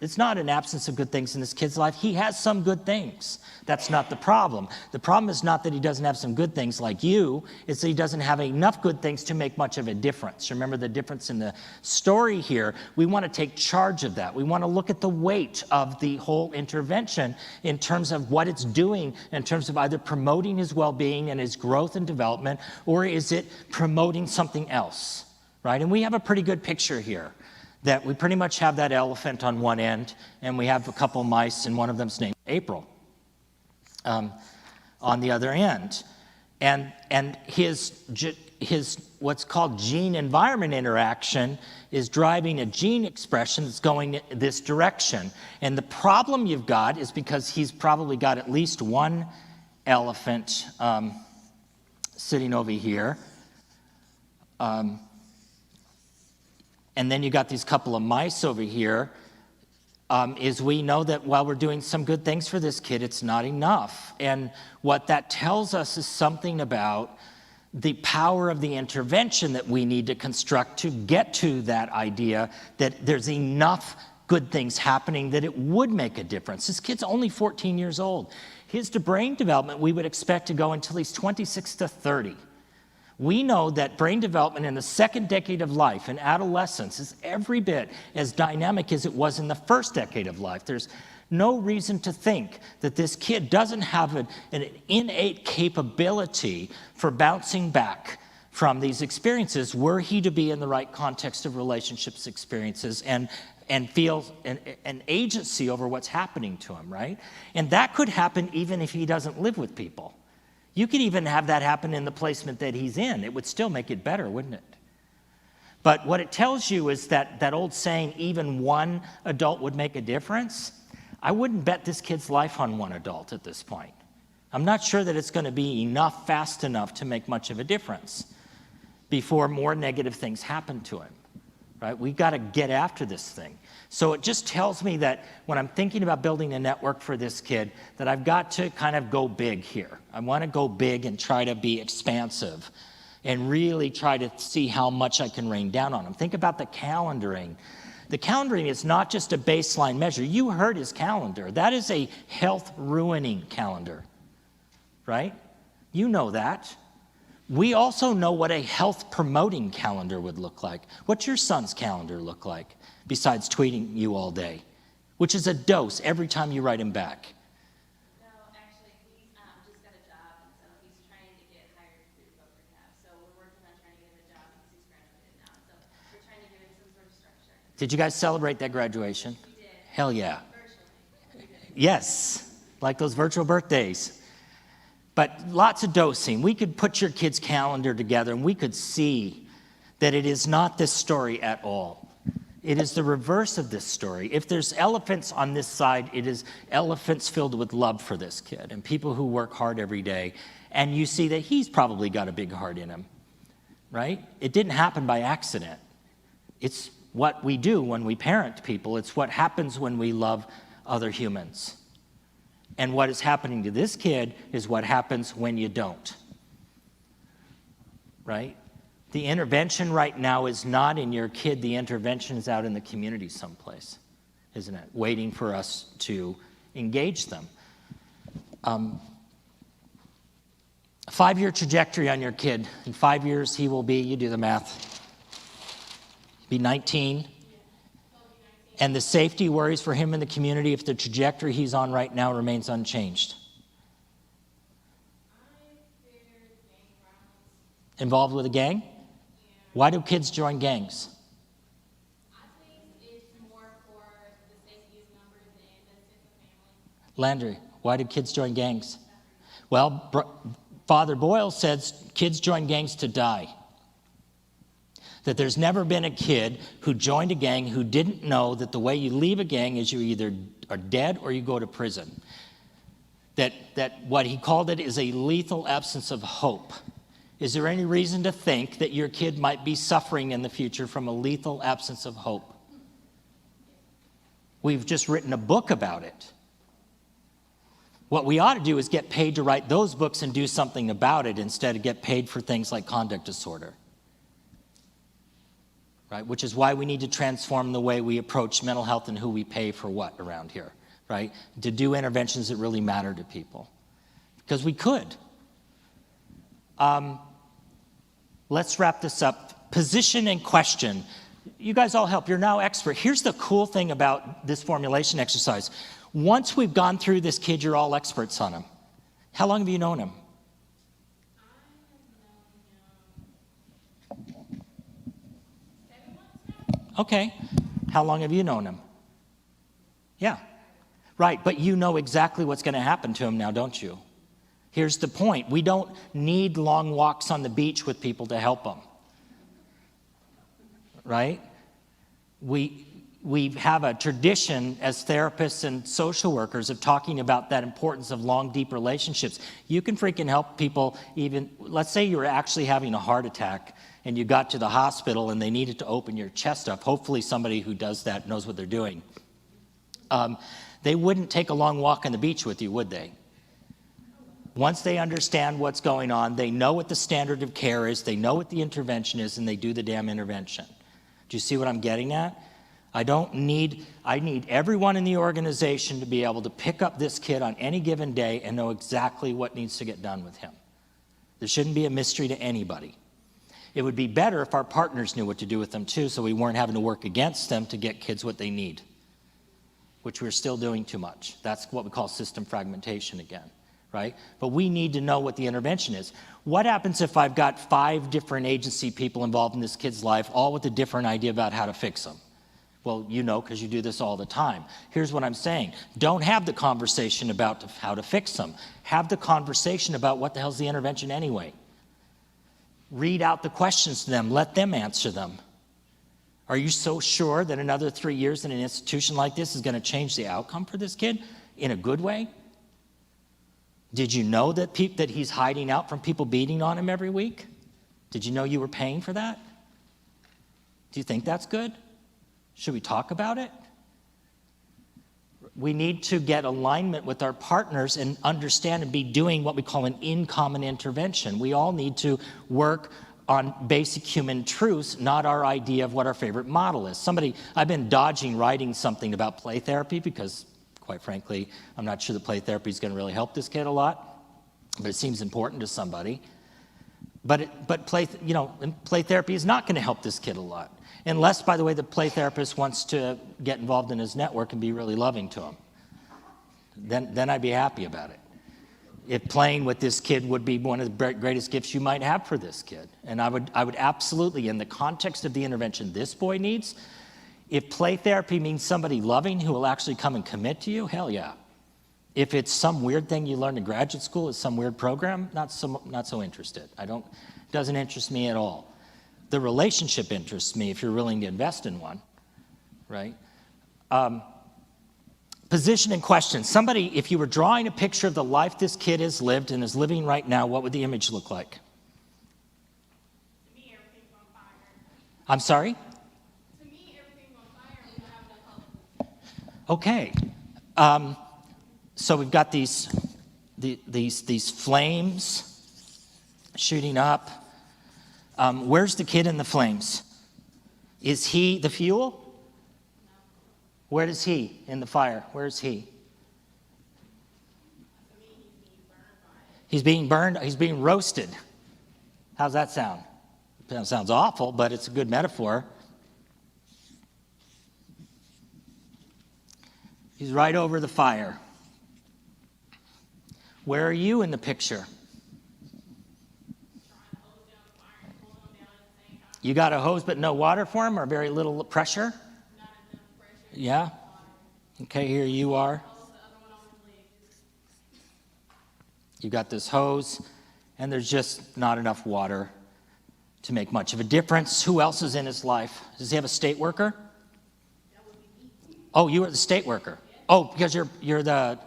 It's not an absence of good things in this kid's life. He has some good things. That's not the problem. The problem is not that he doesn't have some good things like you. It's that he doesn't have enough good things to make much of a difference. Remember the difference in the story here. We want to take charge of that. We want to look at the weight of the whole intervention in terms of what it's doing, in terms of either promoting his well-being and his growth and development, or is it promoting something else, right? And we have a pretty good picture here. That we pretty much have that elephant on one end, and we have a couple mice, and one of them's named April on the other end. And his what's called gene-environment interaction is driving a gene expression that's going this direction. And the problem you've got is because he's probably got at least one elephant sitting over here. And then you got these couple of mice over here, is we know that while we're doing some good things for this kid, it's not enough. And what that tells us is something about the power of the intervention that we need to construct to get to that idea that there's enough good things happening that it would make a difference. This kid's only 14 years old. His brain development we would expect to go until he's 26 to 30. We know that brain development in the second decade of life, in adolescence, is every bit as dynamic as it was in the first decade of life. There's no reason to think that this kid doesn't have an innate capability for bouncing back from these experiences were he to be in the right context of relationships experiences and feel an agency over what's happening to him, right? And that could happen even if he doesn't live with people. You could even have that happen in the placement that he's in. It would still make it better, wouldn't it? But what it tells you is that old saying, even one adult would make a difference. I wouldn't bet this kid's life on one adult at this point. I'm not sure that it's going to be enough, fast enough to make much of a difference before more negative things happen to him, right? We've got to get after this thing. So it just tells me that when I'm thinking about building a network for this kid, that I've got to kind of go big here. I want to go big and try to be expansive and really try to see how much I can rain down on him. Think about the calendaring. The calendaring is not just a baseline measure. You heard his calendar. That is a health-ruining calendar, right? You know that. We also know what a health-promoting calendar would look like. What's your son's calendar look like? Besides tweeting you all day, which is a dose every time you write him back. No, actually, he's just got a job, and so he's trying to get hired through Boca Rehab. So we're working on trying to get him a job because he's graduated now. So we're trying to give him some sort of structure. Did you guys celebrate that graduation? We did. Hell yeah. Virtually. We did. Yes, like those virtual birthdays. But lots of dosing. We could put your kid's calendar together and we could see that it is not this story at all. It is the reverse of this story. If there's elephants on this side, it is elephants filled with love for this kid and people who work hard every day. And you see that he's probably got a big heart in him, right? It didn't happen by accident. It's what we do when we parent people. It's what happens when we love other humans. And what is happening to this kid is what happens when you don't, right? The intervention right now is not in your kid. The intervention is out in the community someplace, isn't it? Waiting for us to engage them. A 5-year trajectory on your kid. In 5 years, he will be, you do the math, be 19. And the safety worries for him in the community if the trajectory he's on right now remains unchanged. Involved with a gang? Why do kids join gangs? I think it's more for the safety of numbers and the sense of family. Landry, why do kids join gangs? Well, Father Boyle says kids join gangs to die. That there's never been a kid who joined a gang who didn't know that the way you leave a gang is you either are dead or you go to prison. That what he called it is a lethal absence of hope. Is there any reason to think that your kid might be suffering in the future from a lethal absence of hope? We've just written a book about it. What we ought to do is get paid to write those books and do something about it instead of get paid for things like conduct disorder. Right? Which is why we need to transform the way we approach mental health and who we pay for what around here, right? To do interventions that really matter to people. Because we could. Let's wrap this up. Position and question. You guys all help. You're now expert. Here's the cool thing about this formulation exercise. Once we've gone through this kid, you're all experts on him. How long have you known him? Okay. How long have you known him? Yeah. Right, but you know exactly what's going to happen to him now, don't you? Here's the point. We don't need long walks on the beach with people to help them. Right? We have a tradition as therapists and social workers of talking about that importance of long, deep relationships. You can freaking help people even, let's say you were actually having a heart attack and you got to the hospital and they needed to open your chest up. Hopefully somebody who does that knows what they're doing. They wouldn't take a long walk on the beach with you, would they? Once they understand what's going on, they know what the standard of care is, they know what the intervention is, and they do the damn intervention. Do you see what I'm getting at? I need everyone in the organization to be able to pick up this kid on any given day and know exactly what needs to get done with him. There shouldn't be a mystery to anybody. It would be better if our partners knew what to do with them too, so we weren't having to work against them to get kids what they need, which we're still doing too much. That's what we call system fragmentation again, right? But we need to know what the intervention is. What happens if I've got 5 different agency people involved in this kid's life, all with a different idea about how to fix them? Well, you know, because you do this all the time. Here's what I'm saying. Don't have the conversation about how to fix them. Have the conversation about what the hell's the intervention anyway. Read out the questions to them. Let them answer them. Are you so sure that another 3 years in an institution like this is going to change the outcome for this kid in a good way? Did you know that he's hiding out from people beating on him every week? Did you know you were paying for that? Do you think that's good? Should we talk about it? We need to get alignment with our partners and understand and be doing what we call an in-common intervention. We all need to work on basic human truths, not our idea of what our favorite model is. I've been dodging writing something about play therapy because, quite frankly, I'm not sure that play therapy is going to really help this kid a lot, but it seems important to somebody. But play therapy is not going to help this kid a lot. Unless, by the way, the play therapist wants to get involved in his network and be really loving to him. Then I'd be happy about it. If playing with this kid would be one of the greatest gifts you might have for this kid. And I would absolutely, in the context of the intervention this boy needs, if play therapy means somebody loving who will actually come and commit to you, hell yeah. If it's some weird thing you learned in graduate school, it's some weird program, not so interested. It doesn't interest me at all. The relationship interests me if you're willing to invest in one, right? Position and question. Somebody, if you were drawing a picture of the life this kid has lived and is living right now, what would the image look like? To me, everything's on fire. I'm sorry? To me, everything's on fire and we don't have enough hope. Okay. So we've got these flames shooting up. Where's the kid in the flames? Is he the fuel? No. Where is he in the fire? Where is he? To me, he's being burned by it. He's being burned. He's being roasted. How's that sound? That sounds awful, but it's a good metaphor. He's right over the fire. Where are you in the picture? You got a hose but no water for him, or very little pressure? Not enough pressure. Yeah? Okay, here you are. You got this hose, and there's just not enough water to make much of a difference. Who else is in his life? Does he have a state worker? Oh, you are the state worker. Oh, because you're the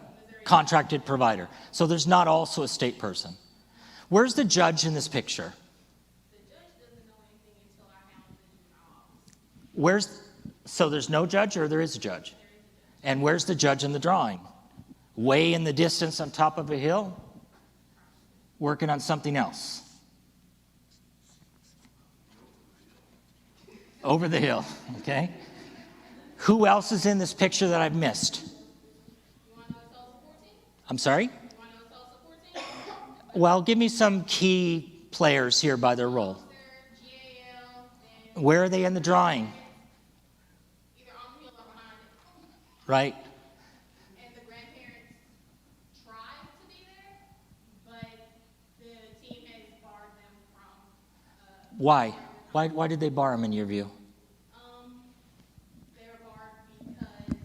contracted provider. So there's not also a state person. Where's the judge in this picture? The judge doesn't know anything until I have the juvenile office. So there's no judge or there is a judge? And where's the judge in the drawing? Way in the distance on top of a hill? Working on something else? Over the hill, okay? Who else is in this picture that I've missed? You want to know what's all supporting? I'm sorry? You want to know what's all supporting? Well, give me some key players here by their role. GAL, then Where are they in the drawing? either on the hill or behind it. Right? And the grandparents tried to be there, but the team has barred them from, Why? Why did they bar them in your view? they were barred because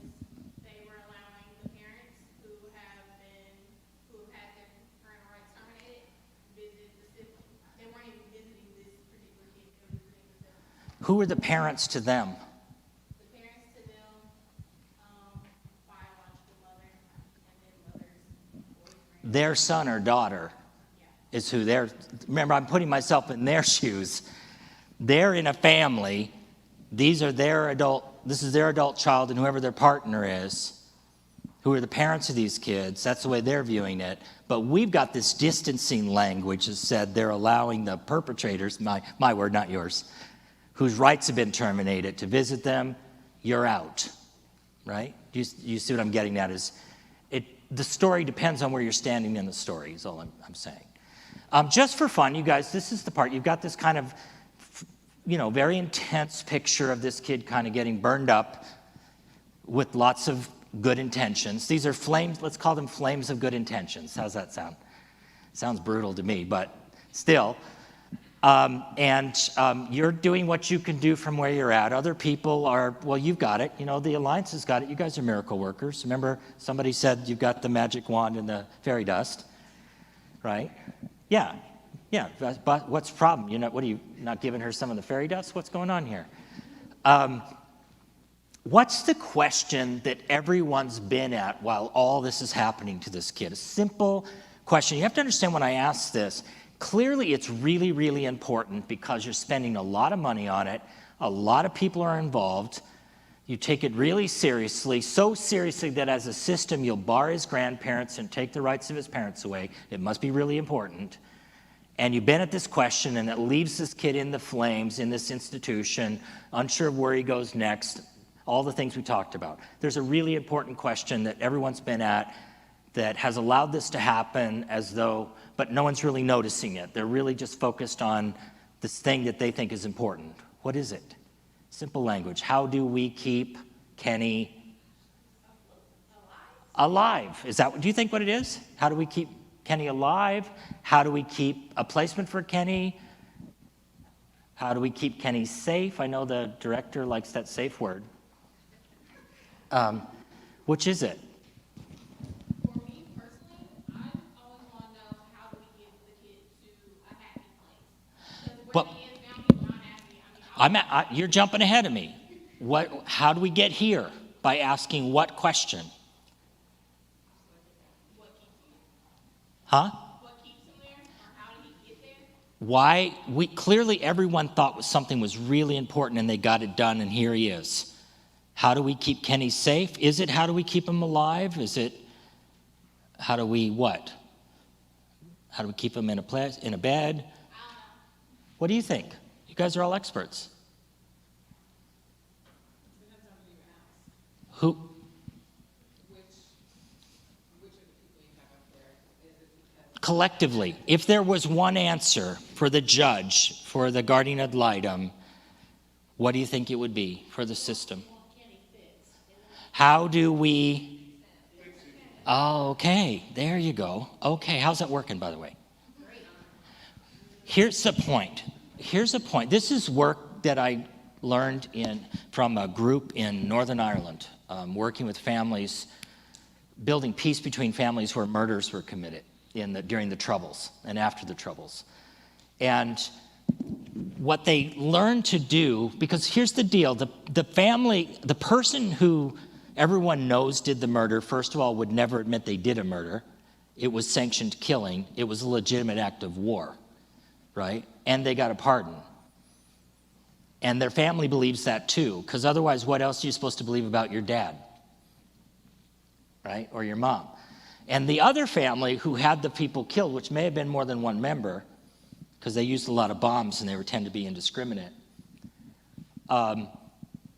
they were allowing the parents who have had their parental rights terminated, visit the sibling. They weren't even visiting this particular kid, they were visiting the sibling. Who are the parents to them? The parents to them, biological mother, and then mother's boyfriend. Their son or daughter is who they're. Remember, I'm putting myself in their shoes. They're in a family. This is their adult child, and whoever their partner is, who are the parents of these kids, that's the way they're viewing it. But we've got this distancing language that said they're allowing the perpetrators, my word, not yours, whose rights have been terminated, to visit them. You're out, right? You see what I'm getting at? The story depends on where you're standing in the story, is all I'm saying. Just for fun, you guys, this is the part. You've got this kind of, very intense picture of this kid kind of getting burned up with lots of good intentions. These are flames, let's call them flames of good intentions. How's that sound? Sounds brutal to me, but still. You're doing what you can do from where you're at. Other people are, well, you've got it. The Alliance has got it. You guys are miracle workers. Remember, somebody said you've got the magic wand and the fairy dust, right? Yeah, but what's the problem? What are you, not giving her some of the fairy dust? What's going on here? What's the question that everyone's been at while all this is happening to this kid? A simple question. You have to understand when I ask this, clearly it's really, really important because you're spending a lot of money on it. A lot of people are involved. You take it really seriously, so seriously that as a system you'll bar his grandparents and take the rights of his parents away. It must be really important. And you've been at this question, and it leaves this kid in the flames in this institution, unsure of where he goes next, all the things we talked about. There's a really important question that everyone's been at that has allowed this to happen but no one's really noticing it. They're really just focused on this thing that they think is important. What is it? Simple language. How do we keep Kenny alive? Do you think what it is? How do we keep Kenny alive? How do we keep a placement for Kenny? How do we keep Kenny safe? I know the director likes that safe word. Which is it? For me personally, I always want to know how do we get the kid to a happy place? Because But- where he is now, he's not happy. You're jumping ahead of me. How do we get here? By asking what question? What keeps him there? Huh? What keeps him there? Or how did he get there? Why? Clearly everyone thought something was really important and they got it done, and here he is. How do we keep Kenny safe? Is it how do we keep him alive? Is it how do we what? How do we keep him in a bed? What do you think? You guys are all experts. Depends on who you ask. Who? Which of the people you have up there, is it because Collectively, if there was one answer for the judge, for the guardian ad litem, what do you think it would be for the system? How do we? Oh, okay, there you go. Okay, how's that working, by the way? Here's the point. This is work that I learned from a group in Northern Ireland, working with families, building peace between families where murders were committed during the Troubles and after the Troubles. And what they learned to do, because here's the deal, the person who everyone knows did the murder, first of all, would never admit they did a murder. it was sanctioned killing, it was a legitimate act of war, right? And they got a pardon. And their family believes that too, because otherwise, what else are you supposed to believe about your dad, right? Or your mom. And the other family who had the people killed, which may have been more than one member, because they used a lot of bombs and they tend to be indiscriminate,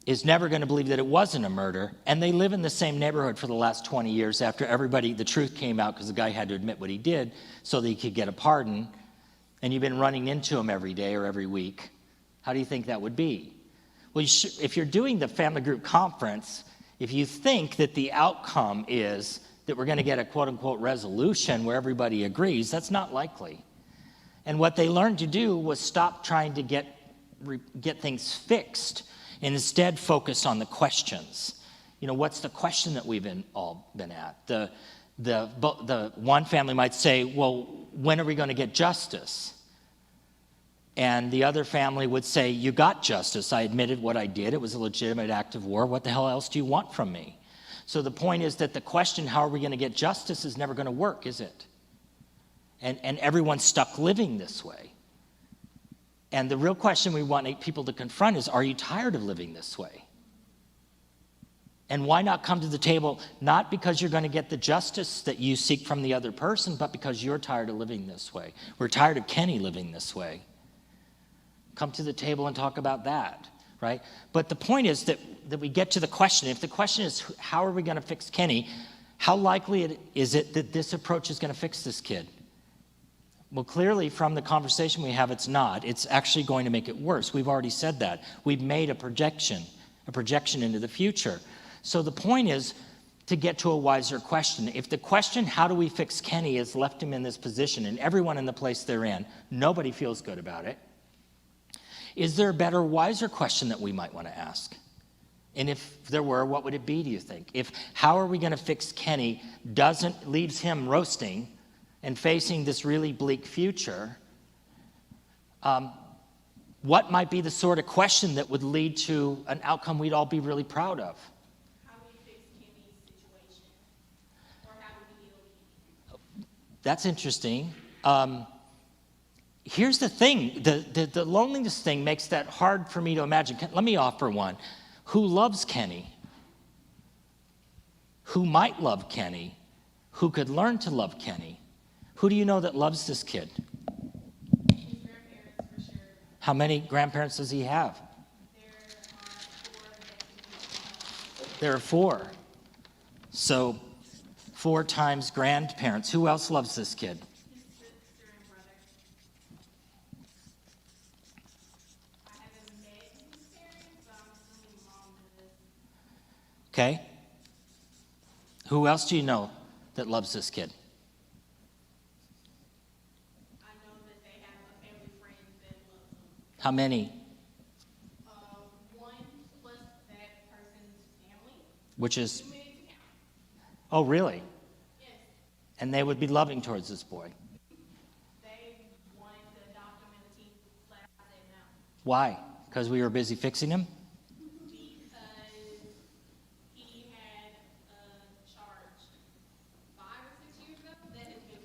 is never going to believe that it wasn't a murder. And they live in the same neighborhood for the last 20 years after the truth came out, because the guy had to admit what he did so that he could get a pardon. And you've been running into him every day or every week. How do you think that would be? Well, if you're doing the family group conference, if you think that the outcome is that we're going to get a quote-unquote resolution where everybody agrees, that's not likely. And what they learned to do was stop trying to get things fixed and instead focus on the questions. You know, what's the question that we've all been at? The one family might say, well, when are we going to get justice? And the other family would say, you got justice. I admitted what I did. It was a legitimate act of war. What the hell else do you want from me? So the point is that the question, how are we going to get justice, is never going to work, is it? And everyone's stuck living this way. And the real question we want people to confront is, are you tired of living this way? And why not come to the table, not because you're going to get the justice that you seek from the other person, but because you're tired of living this way. We're tired of Kenny living this way. Come to the table and talk about that, right? But the point is that we get to the question. If the question is, how are we going to fix Kenny? How likely is it that this approach is going to fix this kid? Well, clearly from the conversation we have, it's not. It's actually going to make it worse. We've already said that. We've made a projection into the future. So the point is to get to a wiser question. If the question, how do we fix Kenny, has left him in this position, and everyone in the place they're in, nobody feels good about it, is there a better, wiser question that we might want to ask? And if there were, what would it be, do you think? If how are we going to fix Kenny leaves him roasting and facing this really bleak future, what might be the sort of question that would lead to an outcome we'd all be really proud of? How do we fix Kenny's situation? Or how do we deal with Kenny? That's interesting. Here's the thing, the loneliness thing makes that hard for me to imagine. Let me offer one. Who loves Kenny? Who might love Kenny? Who could learn to love Kenny? Who do you know that loves this kid? His grandparents, for sure. How many grandparents does he have? There are 4 that can be. There are 4. So 4 times grandparents. Who else loves this kid? His sister and brother. I haven't met his parents, but I'm assuming mom does. Okay. Who else do you know that loves this kid? I know that they have a family friend that loves him. How many? 1 plus that person's family. Which is, Too many to count. oh, really? Yes, And they would be loving towards this boy. they wanted to adopt him, and the team flat out said no. Why? Because we were busy fixing him? Because he had a charge 5 or 6 years ago that has been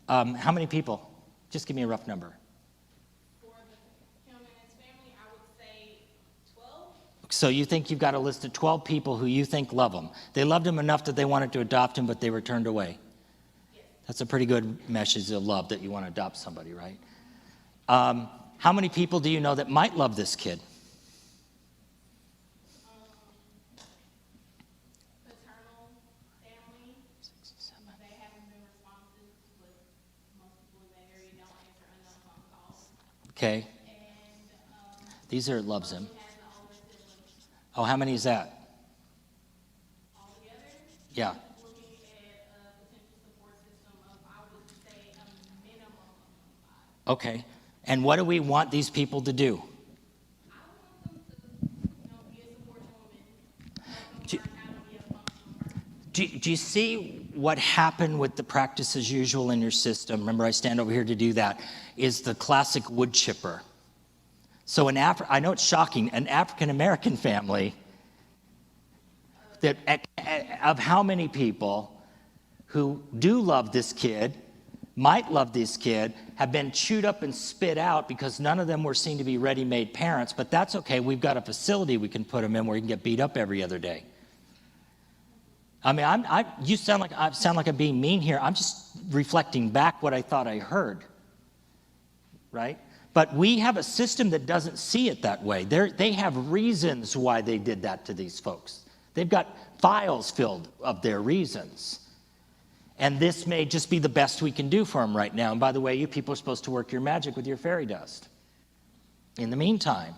wrong. How many people? Just give me a rough number. For him and his family, I would say 12. So you think you've got a list of 12 people who you think love him. They loved him enough that they wanted to adopt him, but they were turned away. Yes. That's a pretty good message of love, that you want to adopt somebody, right? How many people do you know that might love this kid? Paternal family, they haven't been responsive, but most people in that area don't answer unknown phone calls. Okay. And These are loves him. he has an older sibling. Oh, how many is that? Altogether, Yeah. looking at a potential support system of, I would say, a minimum of 5. Okay. And what do we want these people to do? I want them to, be a support to women, help them learn how to be a functional person. Do you see what happened with the practice as usual in your system? Remember, I stand over here to do that, is the classic wood chipper. So I know it's shocking, an African-American family of how many people who do love this kid, might love this kid, have been chewed up and spit out because none of them were seen to be ready-made parents, but that's okay. We've got a facility we can put them in where you can get beat up every other day. I mean, you sound like I'm being mean here. I'm just reflecting back what I thought I heard, right? But we have a system that doesn't see it that way. They have reasons why they did that to these folks. They've got files filled of their reasons. And this may just be the best we can do for them right now. And by the way, you people are supposed to work your magic with your fairy dust in the meantime,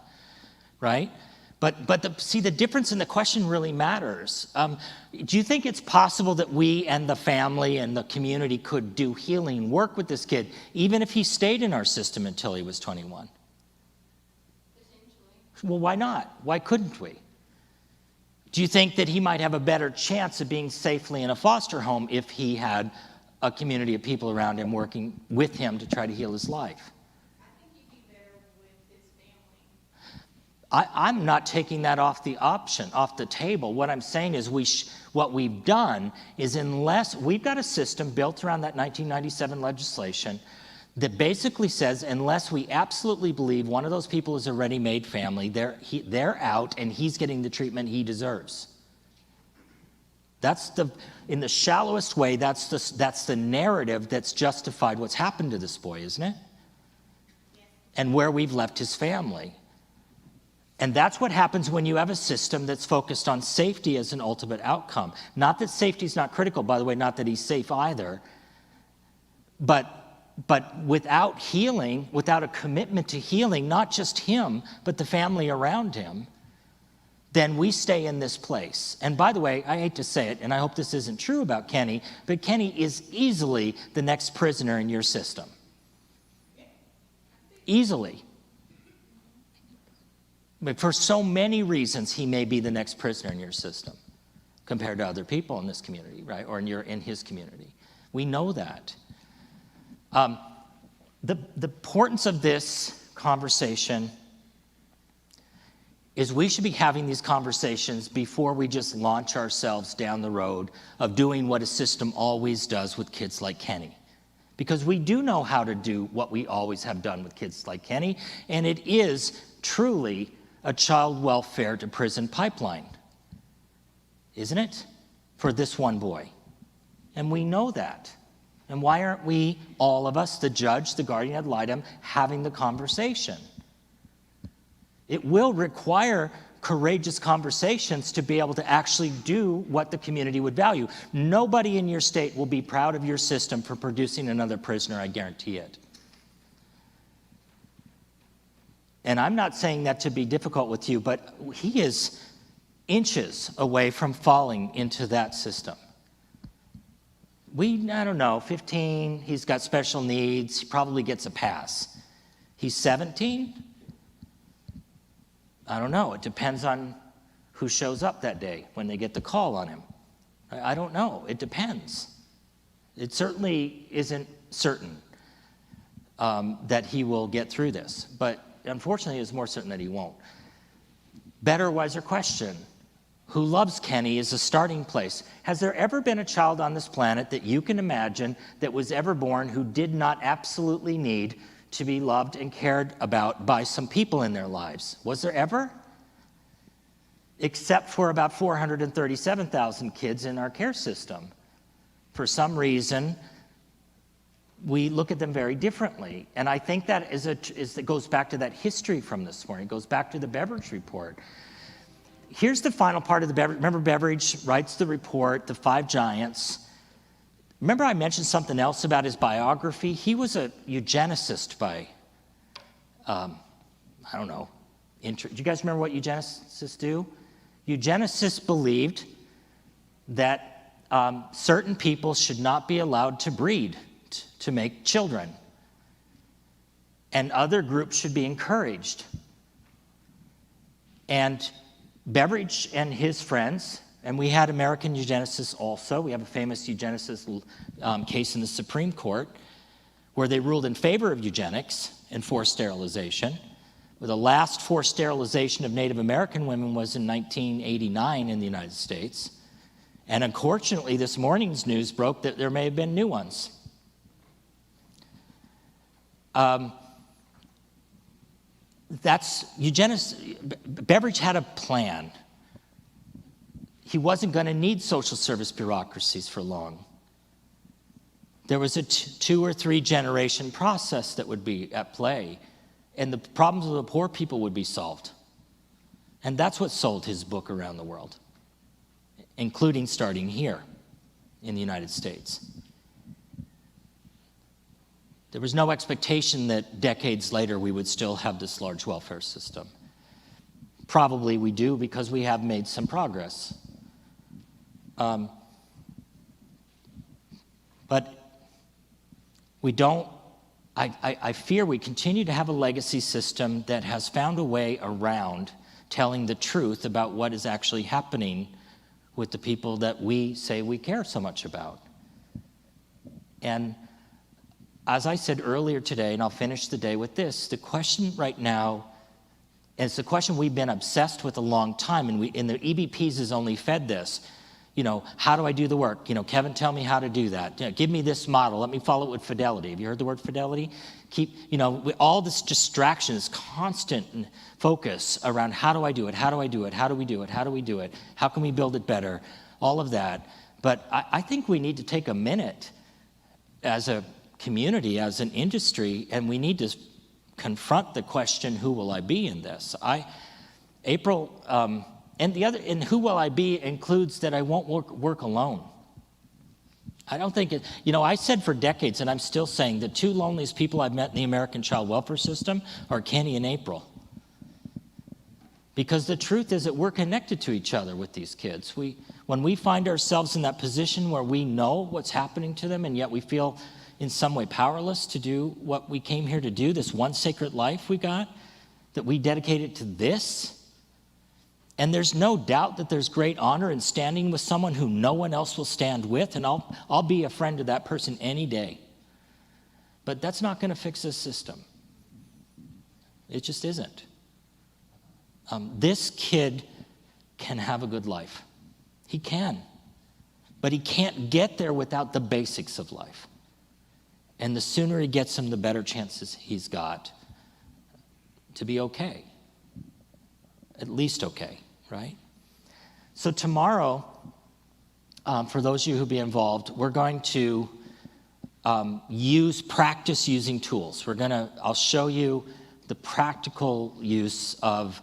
right? But see, the difference in the question really matters. Do you think it's possible that we and the family and the community could do healing work with this kid, even if he stayed in our system until he was 21? Well, why not? Why couldn't we? Do you think that he might have a better chance of being safely in a foster home if he had a community of people around him working with him to try to heal his life? I think he'd be better with his family. I'm not taking that off the table. What I'm saying is what we've done is, unless we've got a system built around that 1997 legislation that basically says, unless we absolutely believe one of those people is a ready-made family, they're out and he's getting the treatment he deserves. In the shallowest way, that's the narrative that's justified what's happened to this boy, isn't it? Yes. And where we've left his family. And that's what happens when you have a system that's focused on safety as an ultimate outcome. Not that safety is not critical, by the way, not that he's safe either, but without healing, without a commitment to healing, not just him, but the family around him, then we stay in this place. And by the way, I hate to say it, and I hope this isn't true about Kenny, but Kenny is easily the next prisoner in your system. Easily. But for so many reasons, he may be the next prisoner in your system compared to other people in this community, right? Or in his community. We know that. The importance of this conversation is we should be having these conversations before we just launch ourselves down the road of doing what a system always does with kids like Kenny. Because we do know how to do what we always have done with kids like Kenny, and it is truly a child welfare to prison pipeline, isn't it? For this one boy. And we know that. And why aren't we, all of us, the judge, the guardian ad litem, having the conversation? It will require courageous conversations to be able to actually do what the community would value. Nobody in your state will be proud of your system for producing another prisoner, I guarantee it. And I'm not saying that to be difficult with you, but he is inches away from falling into that system. I don't know, 15, he's got special needs, he probably gets a pass. He's 17? I don't know, it depends on who shows up that day when they get the call on him. I don't know, it depends. It certainly isn't certain that he will get through this, but unfortunately it's more certain that he won't. Better, wiser question. Who loves Kenny is a starting place. Has there ever been a child on this planet that you can imagine that was ever born who did not absolutely need to be loved and cared about by some people in their lives? Was there ever? Except for about 437,000 kids in our care system. For some reason, we look at them very differently. And I think that it goes back to that history from this morning. It goes back to the Beveridge report. Here's the final part of the Beveridge. Remember, Beveridge writes the report, The Five Giants. Remember I mentioned something else about his biography? He was a eugenicist by, I don't know. Do you guys remember what eugenicists do? Eugenicists believed that certain people should not be allowed to breed, to make children. And other groups should be encouraged. And Beveridge and his friends, and we had American eugenicists also. We have a famous eugenicist case in the Supreme Court where they ruled in favor of eugenics and forced sterilization. Where the last forced sterilization of Native American women was in 1989 in the United States. And unfortunately, this morning's news broke that there may have been new ones. Beveridge had a plan. He wasn't going to need social service bureaucracies for long. There was a 2 or 3 generation process that would be at play, and the problems of the poor people would be solved. And that's what sold his book around the world, including starting here in the United States. There was no expectation that decades later we would still have this large welfare system. Probably we do because we have made some progress. But we don't, I fear we continue to have a legacy system that has found a way around telling the truth about what is actually happening with the people that we say we care so much about. And as I said earlier today, and I'll finish the day with this, the question right now, and it's the question we've been obsessed with a long time, and the EBPs has only fed this. How do I do the work? Kevin, tell me how to do that. Give me this model. Let me follow it with fidelity. Have you heard the word fidelity? All this distraction, this constant focus around how do I do it? How do I do it? How do we do it? How do we do it? How can we build it better? All of that. But I think we need to take a minute as a community, as an industry, and we need to confront the question, who will I be in this? And who will I be includes that I won't work alone. I don't think I said for decades, and I'm still saying, the 2 loneliest people I've met in the American child welfare system are Kenny and April. Because the truth is that we're connected to each other with these kids. When we find ourselves in that position where we know what's happening to them, and yet we feel in some way powerless to do what we came here to do, this one sacred life we got, that we dedicated to this. And there's no doubt that there's great honor in standing with someone who no one else will stand with, and I'll be a friend to that person any day. But that's not going to fix this system. It just isn't. This kid can have a good life. He can. But he can't get there without the basics of life. And the sooner he gets them, the better chances he's got to be okay. At least okay, right? So tomorrow, for those of you who'll be involved, we're going to practice using tools. I'll show you the practical use of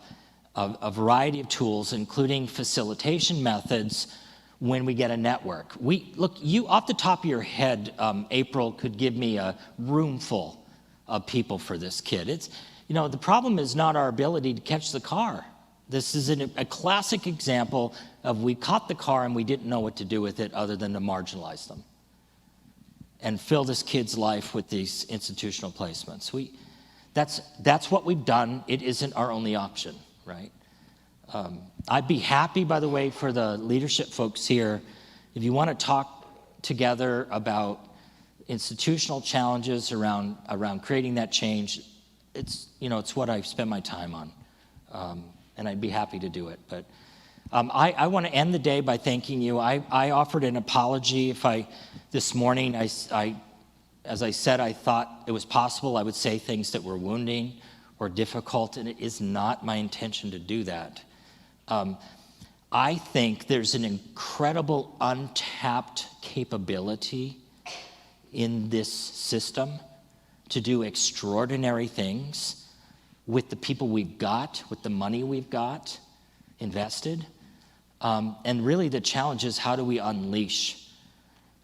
a variety of tools, including facilitation methods when we get a network. You off the top of your head, April could give me a room full of people for this kid. The problem is not our ability to catch the car. This is a classic example of we caught the car and we didn't know what to do with it other than to marginalize them and fill this kid's life with these institutional placements. That's what we've done. It isn't our only option, right? I'd be happy, by the way, for the leadership folks here, if you want to talk together about institutional challenges around creating that change, it's what I spend my time on, and I'd be happy to do it. But I want to end the day by thanking you. I offered an apology this morning, as I said, I thought it was possible I would say things that were wounding or difficult, and it is not my intention to do that. I think there's an incredible untapped capability in this system to do extraordinary things with the people we've got, with the money we've got invested. And really the challenge is, how do we unleash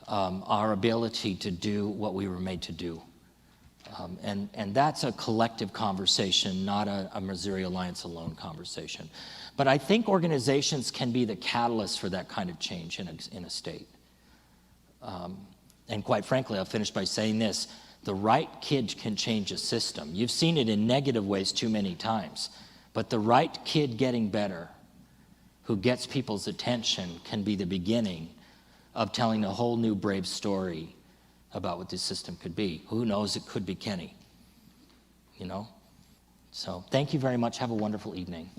our ability to do what we were made to do? And that's a collective conversation, not a Missouri Alliance alone conversation. But I think organizations can be the catalyst for that kind of change in a state. And quite frankly, I'll finish by saying this: the right kid can change a system. You've seen it in negative ways too many times. But the right kid getting better, who gets people's attention, can be the beginning of telling a whole new brave story about what this system could be. Who knows, it could be Kenny, So thank you very much. Have a wonderful evening.